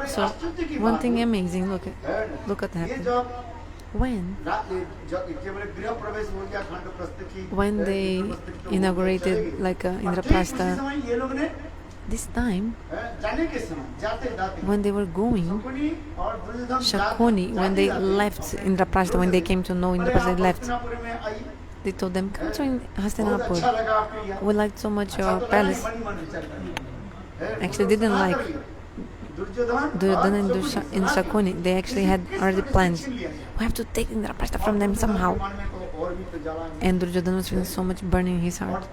So one thing amazing, look at what happened. When they inaugurated Indraprastha, this time, when they were going, Shakuni, when they left Indraprastha, when they came to know Indraprastha, they left. They told them, come to Hastinapur. We liked so much your palace. Actually, didn't like Duryodhana and Shakuni. They actually had already plans. We have to take Indraprastha from them somehow. And Duryodhana was feeling so much burning in his heart.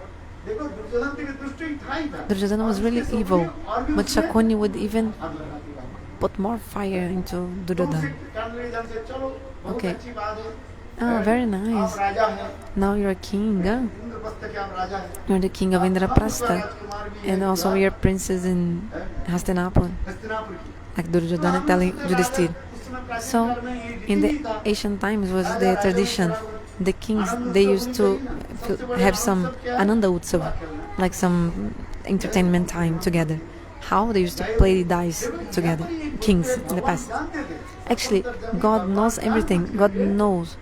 Duryodhana was really evil, but Shakuni would even put more fire into Duryodhana. Okay. Very nice. Now you're a king, huh? You're the king of Indraprastha. And also you're princess in Hastinapur. Like Duryodhana telling Yudhishthira. So, in the ancient times was the tradition. The kings, they used to have some Ananda Utsav, like some entertainment time together. How? They used to play dice together. Kings in the past. Actually, God knows everything. God knows.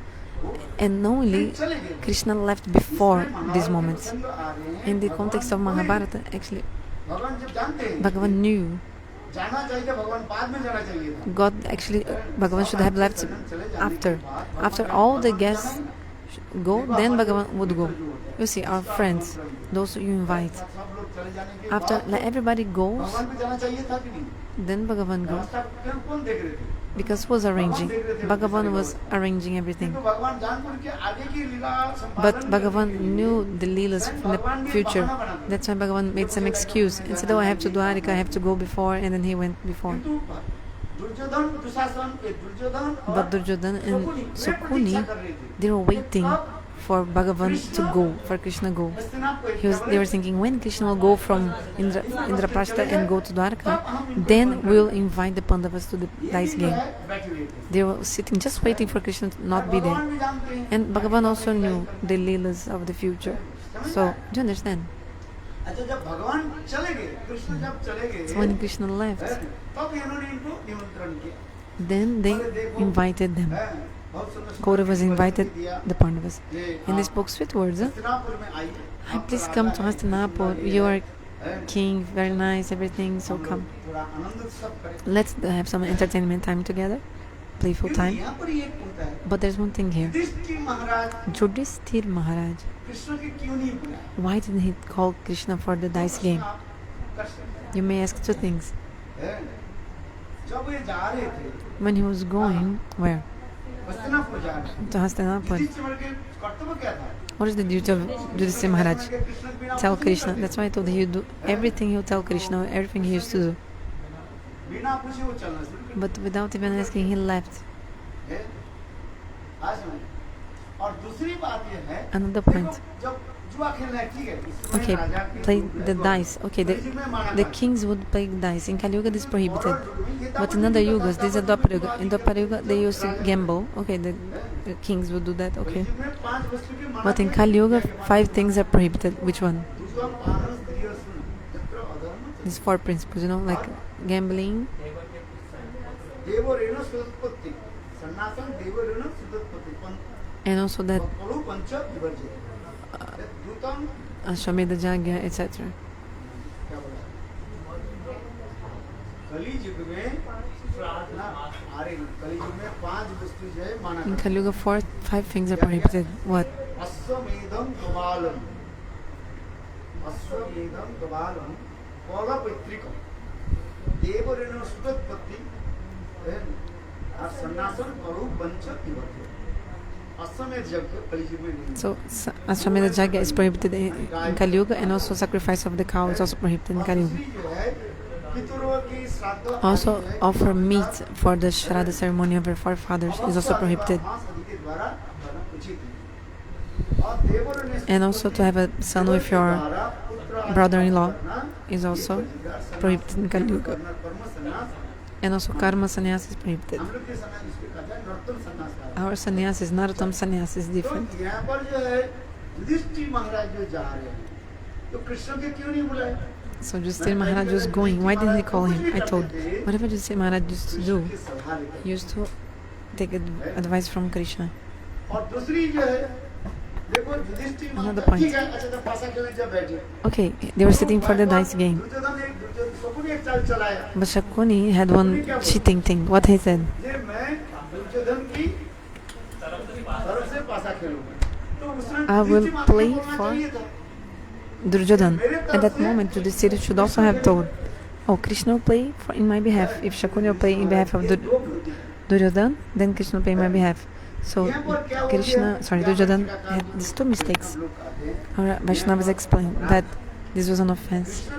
And knowingly, Krishna left before these moments. In the context of Mahabharata, actually, Bhagavan knew. Bhagavan should have left after. After all the guests go, then Bhagavan would go. You see, our friends, those you invite. After everybody goes, then Bhagavan goes. Because who was arranging? Bhagavan was arranging everything. But Bhagavan knew the Leelas from the future. That's why Bhagavan made some excuse and said, I have to do Dwarika, I have to go before, and then he went before. But Duryodhana and Shakuni, they were waiting for Bhagavan to go, for Krishna go. They were thinking, when Krishna will go from Indraprastha and go to Dwarka, then we'll invite the Pandavas to the dice game. They were sitting just waiting for Krishna to not be there. And Bhagavan also knew the leelas of the future. So, do you understand? So when Krishna left, then they invited them. Kauravas invited the Pandavas. And they spoke sweet words. Hi, please come to Hastinapur. You are king, very nice, everything, so come. Let's have some entertainment time together, playful time. But there's one thing here. Yudhishthira Maharaj, why didn't he call Krishna for the dice game? You may ask two things. When he was going, where? To Hastinapur. What is the duty of Yudhishthira Maharaj? Tell Krishna. That's why I told you, do everything he'll tell Krishna, everything he used to do. But without even asking, he left. Another point. Okay, play the dice. Okay, the kings would play dice. In Kali Yuga, this is prohibited. But in other yugas, this is a Dwapara Yuga. In Dwapara Yuga, they used to gamble. Okay, the kings would do that. Okay. But in Kali Yuga, 5 things are prohibited. Which one? These 4 principles, like gambling. And also that Ashwamedha Yagya, etc. In Kali Yuga, 5 things are prohibited. What? So Ashwamedha Yagya is prohibited in Kali Yuga, and also sacrifice of the cow is also prohibited in Kali Yuga. Also offer meat for the Shraddha ceremony of your forefathers is also prohibited. And also to have a son with your brother-in-law is also prohibited in Kali Yuga. And also karma sannyas is prohibited. Our sannyas is Narottam sannyas is different. So Yudhishthira Maharaj was going. Why didn't he call him? I told. Whatever Yudhishthira Maharaj used to do, he used to take advice from Krishna. Another point. Okay, they were sitting for the dice game. But Shakuni had one cheating thing. What he said? I will play for Duryodhana. At that moment, Yudhishthira should also have told, oh, Krishna will play in my behalf. If Shakuni will play in behalf of Duryodhana, then Krishna will play in my behalf. So Duryodhana had these 2 mistakes. Our Vaishnavas explained that this was an offense.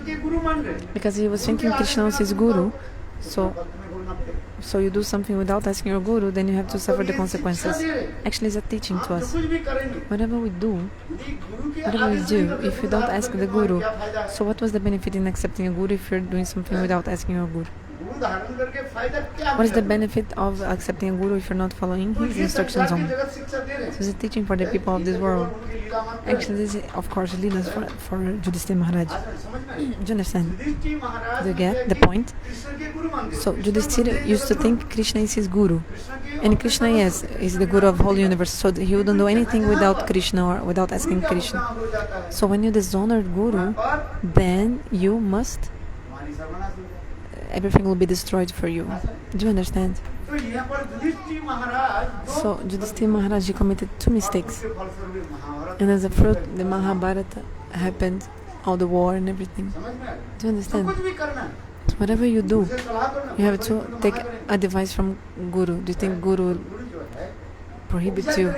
Because he was thinking Krishna was his guru. So you do something without asking your guru, then you have to suffer the consequences. Actually, it's a teaching to us. Whatever we do, if you don't ask the guru, so what was the benefit in accepting a guru if you're doing something without asking your guru? What is the benefit of accepting a guru if you're not following his instructions only? So it's a teaching for the people of this world. Actually, this is, of course, leaders for Yudhishthira Maharaj. Do you understand? Do you get the point? So Yudhishthira used to think Krishna is his guru. And Krishna, yes, is the guru of whole universe. So he wouldn't do anything without Krishna or without asking Krishna. So when you dishonor guru, then you must... everything will be destroyed for you. Do you understand? So Yudhishthira Maharaj, he committed 2 mistakes. And as a fruit, the Mahabharata happened, all the war and everything. Do you understand? So whatever you do, you have to take advice from Guru. Do you think Guru prohibits you?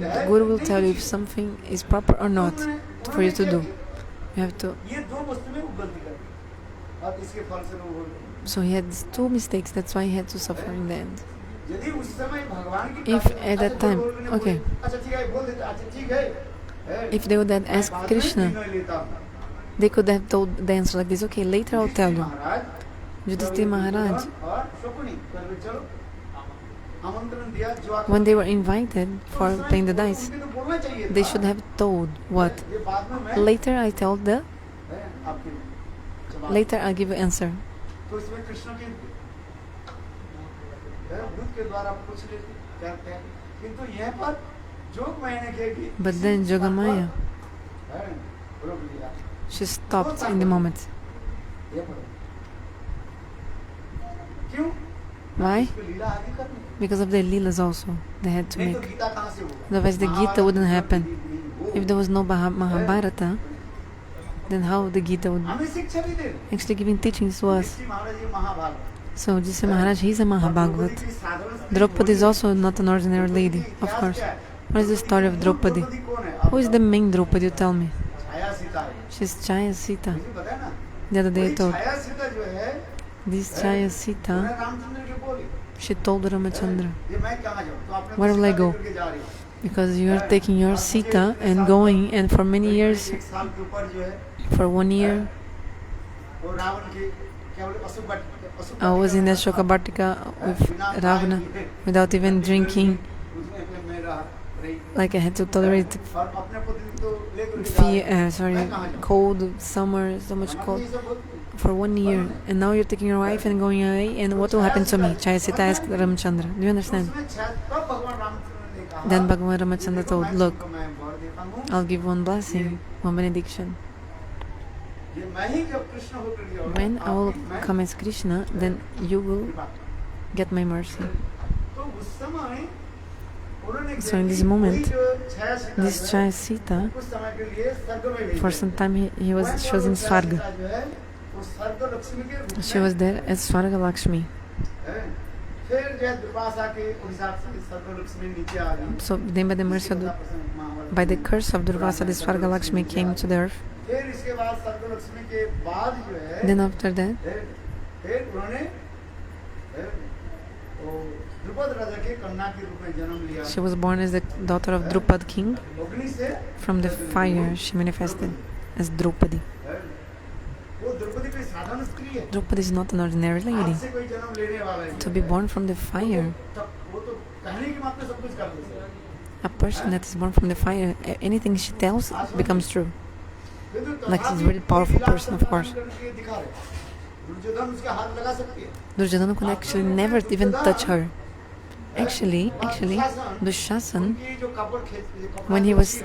The Guru will tell you if something is proper or not for you to do. You have to और इसके फल से वो So he had these two mistakes, that's why he had to suffer in the end. यदि उस समय भगवान की If at that time, okay, अच्छा ठीक है बोल देते अच्छा ठीक है if they would have asked Krishna, they could have told the answer like this, okay, later I'll tell you. Yudhishthira Maharaj, when they were invited for playing the dice, they should have told what? Later I tell the, later I'll give you answer. But then Jogamaya, she stopped in the moment. Why? Because of the Leelas also they had to make. Otherwise the Gita wouldn't happen. If there was no Mahabharata, then how the Gita would actually giving teachings to us. So Yudhishthira Maharaj, he's a Mahabhagavat. Draupadi is also not an ordinary lady, of course. What is the story of Draupadi? Who is the main Draupadi, you tell me? She's Chaya Sita. The other day I told. This Chaya Sita, she told Ramachandra, where will I go? Because you are taking your Sita and going, and for many years, for 1 year, I was in Ashoka Bhattika with Ravana without even drinking. Like I had to tolerate cold, summer, so much cold for 1 year. And now you're taking your wife and going away, and what will happen to me? Chaya Sita asked Ramachandra. Do you understand? Then Bhagavan Ramachandra told, look, I'll give one blessing, one benediction. When I will come as Krishna, then you will get my mercy. So in this moment, this Chaya Sita, for some time she was in Svarga. She was there as Svarga Lakshmi. So then by the mercy of by the curse of Durvasa, the Svarga Lakshmi came to the earth. Then after that, she was born as the daughter of Draupadi king. From the fire she manifested as Draupadi. Draupadi is not an ordinary lady. To be born from the fire, a person that is born from the fire, anything she tells becomes true. Like she's a very powerful person, of course. Duryodhana could actually never even touch her. Actually, Dushasana, when he was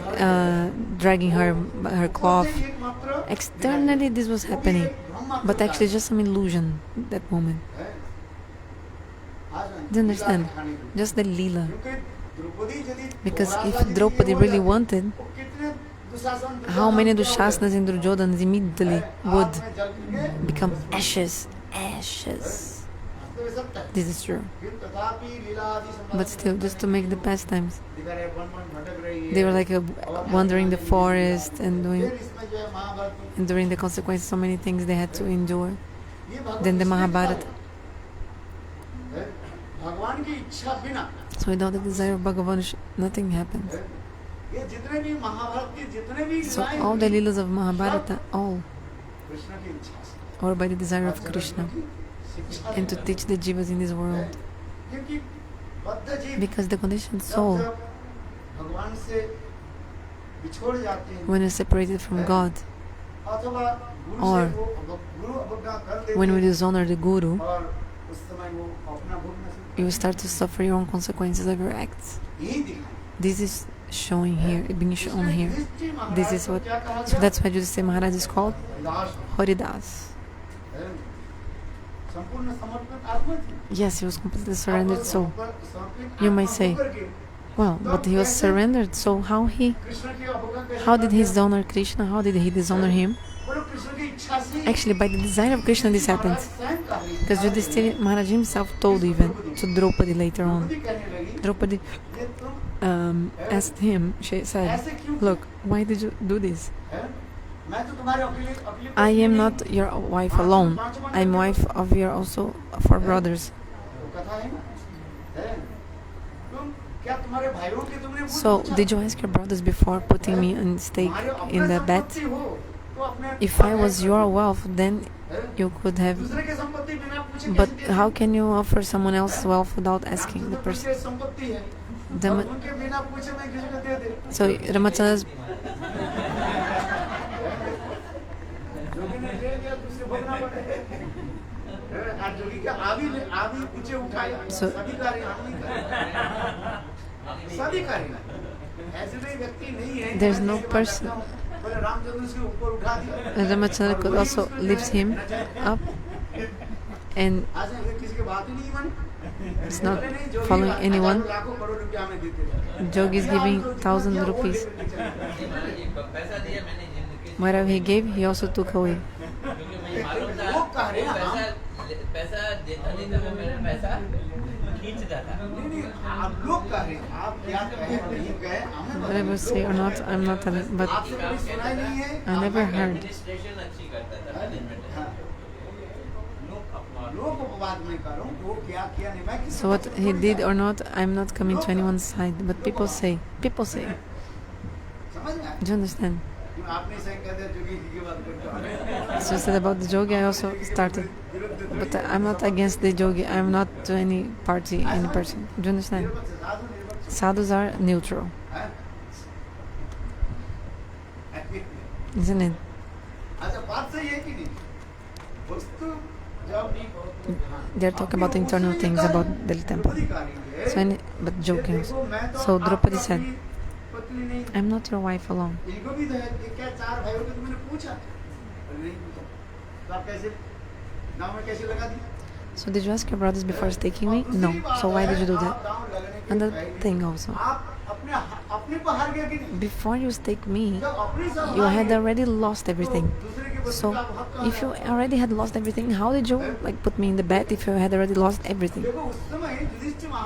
dragging her cloth, externally this was happening, but actually just some illusion at that moment. Do you understand? Just the Leela. Because if Draupadi really wanted, how many Dushasnas and Duryodhanas immediately would become ashes? Ashes. This is true. But still, just to make the pastimes. They were like wandering the forest and during the consequences, so many things they had to endure. Then the Mahabharata. So without the desire of Bhagavan, nothing happens. So all the Leelas of Mahabharata, all, or by the desire of Krishna, and to teach the jivas in this world. Because the conditioned soul, when it's separated from God, or when we dishonor the Guru, you will start to suffer your own consequences of your acts. This is showing here, being shown here. This is what. So that's why Yudhishthira Maharaj is called Haridasa. Yes, he was completely surrendered soul. You might say, well, but he was surrendered soul. How did he dishonor Krishna? How did he dishonor him? Actually, by the desire of Krishna, this happened. Because Yudhishthira Maharaj himself told even to Draupadi later on. Draupadi asked him, she said, look, why did you do this? I am not your wife alone. I am wife of your also 4 brothers. So, did you ask your brothers before putting me on stake in the bet? If I was your wealth, then you could have. But how can you offer someone else's wealth without asking the person? So Ramachandra's so there's no person. Ramachandra could also lift him up, and it's not following anyone. Jogi is giving 1,000 rupees. Whatever he gave, he also took away. Whatever say or not, I'm not telling, but I never heard. So what he did or not, I'm not coming to anyone's side, but people say. Do you understand? So said about the yogi, I also started. But I'm not against the yogi, I'm not to any party, any person. Do you understand? Sadhus are neutral. Isn't it? They're talking about internal things about the temple. So, but joking. So Draupadi said, I'm not your wife alone. So did you ask your brothers before staking me? No. So why did you do that? Another thing also. Before you stake me, you had already lost everything. So if you already had lost everything, how did you put me in the bet if you had already lost everything?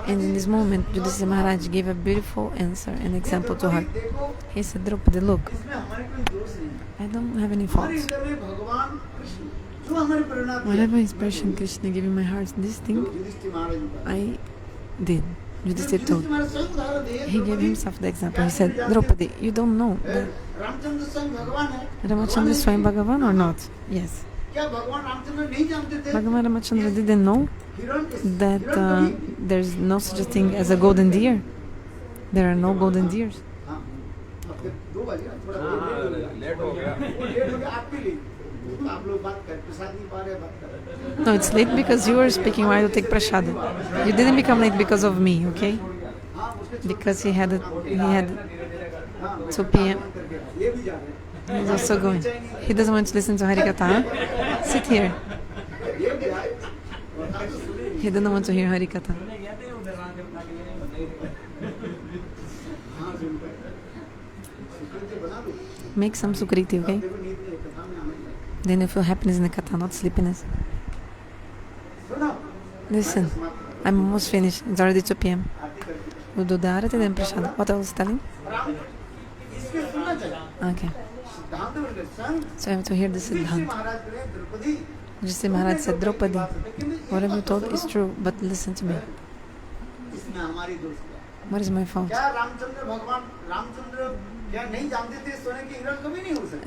And in this moment, Yudhishthira Maharaj gave a beautiful answer, an example to her. He said, Draupadi, look, I don't have any faults. Whatever inspiration Krishna gave in my heart, this thing, I did. Yudhishthira told. He gave himself the example. He said, Draupadi, you don't know that Ramachandra is Swayam Bhagavan or not? Yes. Bhagavan Ramachandra didn't know that there's no such a thing as a golden deer. There are no golden deers. No, it's late because you were speaking while you take prasada. You didn't become late because of me, okay? Because he had 2 p.m. He's also going. He doesn't want to listen to Harikatha. Sit here. He doesn't want to hear Harikatha. Make some sukriti, okay? Then you feel happiness in the katha, not sleepiness. Listen, I'm almost finished. It's already 2 p.m. We'll do the arati, then prasada. What I was telling? Okay. So I have to hear the Siddhanta. Yudhishthira Maharaj said, Draupadi, whatever you told is true, but listen to me. What is my fault?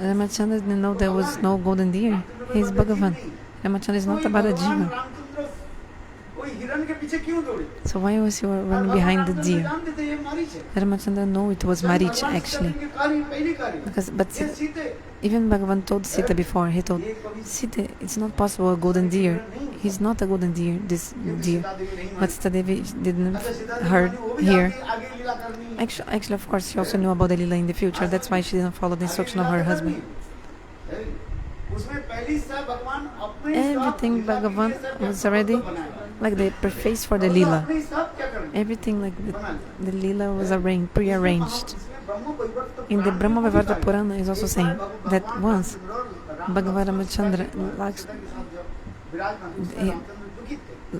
Ramachandra didn't know there was no golden deer. He is Bhagavan. Ramachandra is not about a jiva. So why was he running behind the deer? Ramachandra knew it was Marich actually. But even Bhagavan told Sita before, he told Sita, it's not possible a golden deer. He's not a golden deer, this deer. But Sita-devi didn't hear. Actually, of course, she also knew about the Lila in the future. That's why she didn't follow the instruction of her husband. Everything Bhagavan was already like the preface for the Lila. Everything like the Lila was pre-arranged. In the Brahma Vaivarta Purana is also saying that once Bhagavan Ramachandra,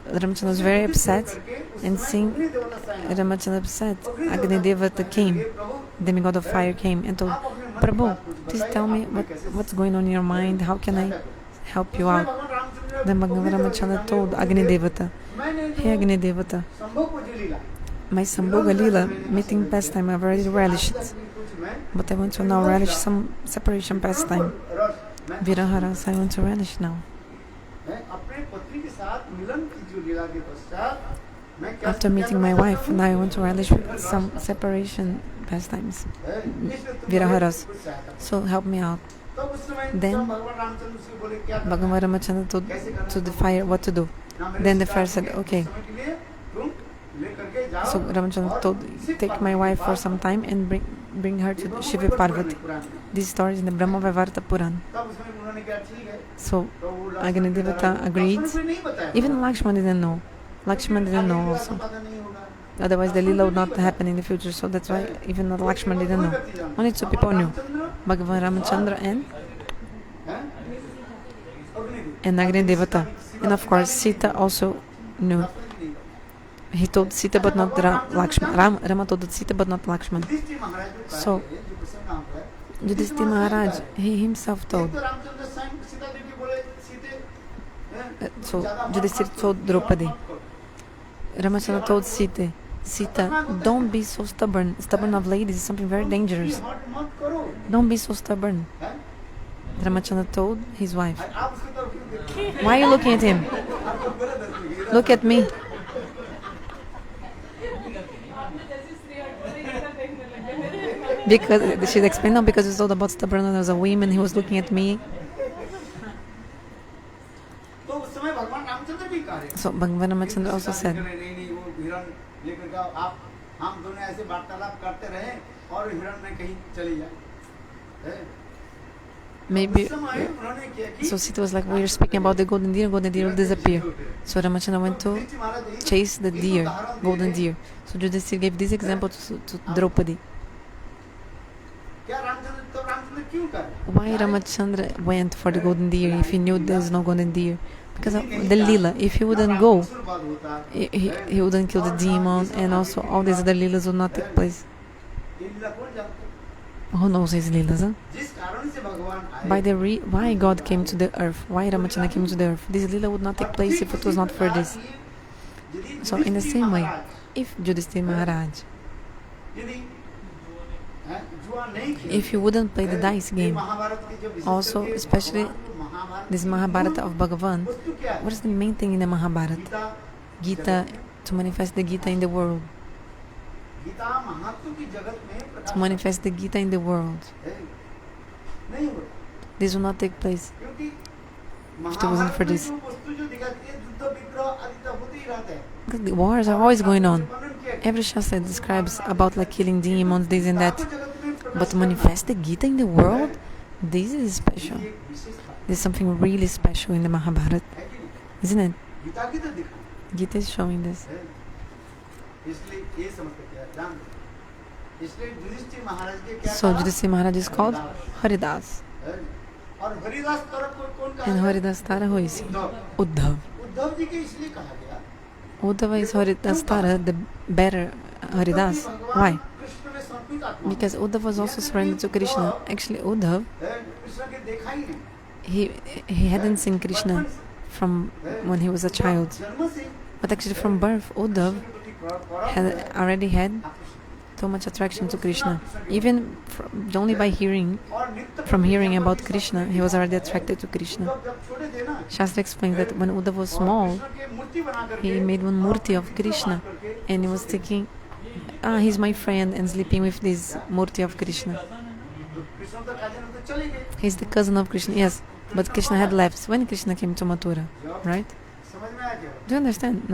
Ramachandra was very upset, and seeing Ramachandra upset, Agni devata came, demigod of fire came and told, Prabhu, please tell me what's going on in your mind, how can I help you out? Then Bhagavan Ramachandra told Agni devata, hey Agni devata, my Sambhoga Lila, meeting pastime, I've already relished, but I want to now relish some separation pastime. Viraha-rasa, I want to relish now. After meeting my wife, now I want to relish some separation pastimes. Viraha-rasa. So help me out. Then Bhagavan Ramachandra told to the fire what to do. Then the fire said, okay. So Ramachandra told, take my wife for some time and bring her to Shiva Parvati. This story is in the Brahma Vaivarta Puran. So Agni Devata agreed. Even Lakshmana didn't know. Lakshmana didn't know also. Otherwise the Leela would not happen in the future. So that's why even Lakshmana didn't know. Only two people knew. Bhagavan Ramachandra and Agni Devata. And of course Sita also knew. He told Sita but not Lakshmana. Rama told Sita but not Lakshmana. So Yudhishthira Maharaj, he himself told. So Yudhishthira told Draupadi. Ramachandra told Sita, don't be so stubborn. Stubborn of ladies is something very dangerous. Don't be so stubborn. Ramachandra told his wife. Why are you looking at him? Look at me. Because she explained, no, because it's all about stubbornness. There was a woman, he was looking at me. So Bhagavan Ramachandra also said, maybe, so Sita was like, we are speaking about the golden deer will disappear. So Ramachandra went to chase the deer, golden deer. So Yudhishthira gave this example to Draupadi. Why Ramachandra went for the golden deer if he knew there's no golden deer? Because of the Leela. If he wouldn't go, he wouldn't kill the demon, and also all these other Leelas would not take place. Who knows his Leelas, huh? Why God came to the earth, why Ramachandra came to the earth, this Leela would not take place if it was not for this. So in the same way, if Yudhishthira Maharaj, if you wouldn't play the dice game, also especially this Mahabharata of Bhagavan, what is the main thing in the Mahabharata? Gita, to manifest the Gita in the world. To manifest the Gita in the world. This will not take place if it wasn't for this. Because the wars are always going on. Every Shastra describes about like killing demons, this and that. But to manifest the Gita in the world, this is special. There's something really special in the Mahabharata, isn't it? Gita is showing this. So Yudhishthira Maharaj is called Haridasa. And Haridasa Tara who is he? Uddhav. Uddhava is Haridasa Tara, the better Haridasa. Why? Because Uddhav was also surrendered to Krishna. Actually, Uddhav, he hadn't seen Krishna from when he was a child. But actually from birth, Uddhav had already had so much attraction to Krishna. Even only by hearing about Krishna, he was already attracted to Krishna. Shastra explains that when Uddhav was small, he made one murti of Krishna and he was thinking, he's my friend, and sleeping with this murti of Krishna. He's the cousin of Krishna, yes, but Krishna had left when Krishna came to Mathura, right? Do you understand? No.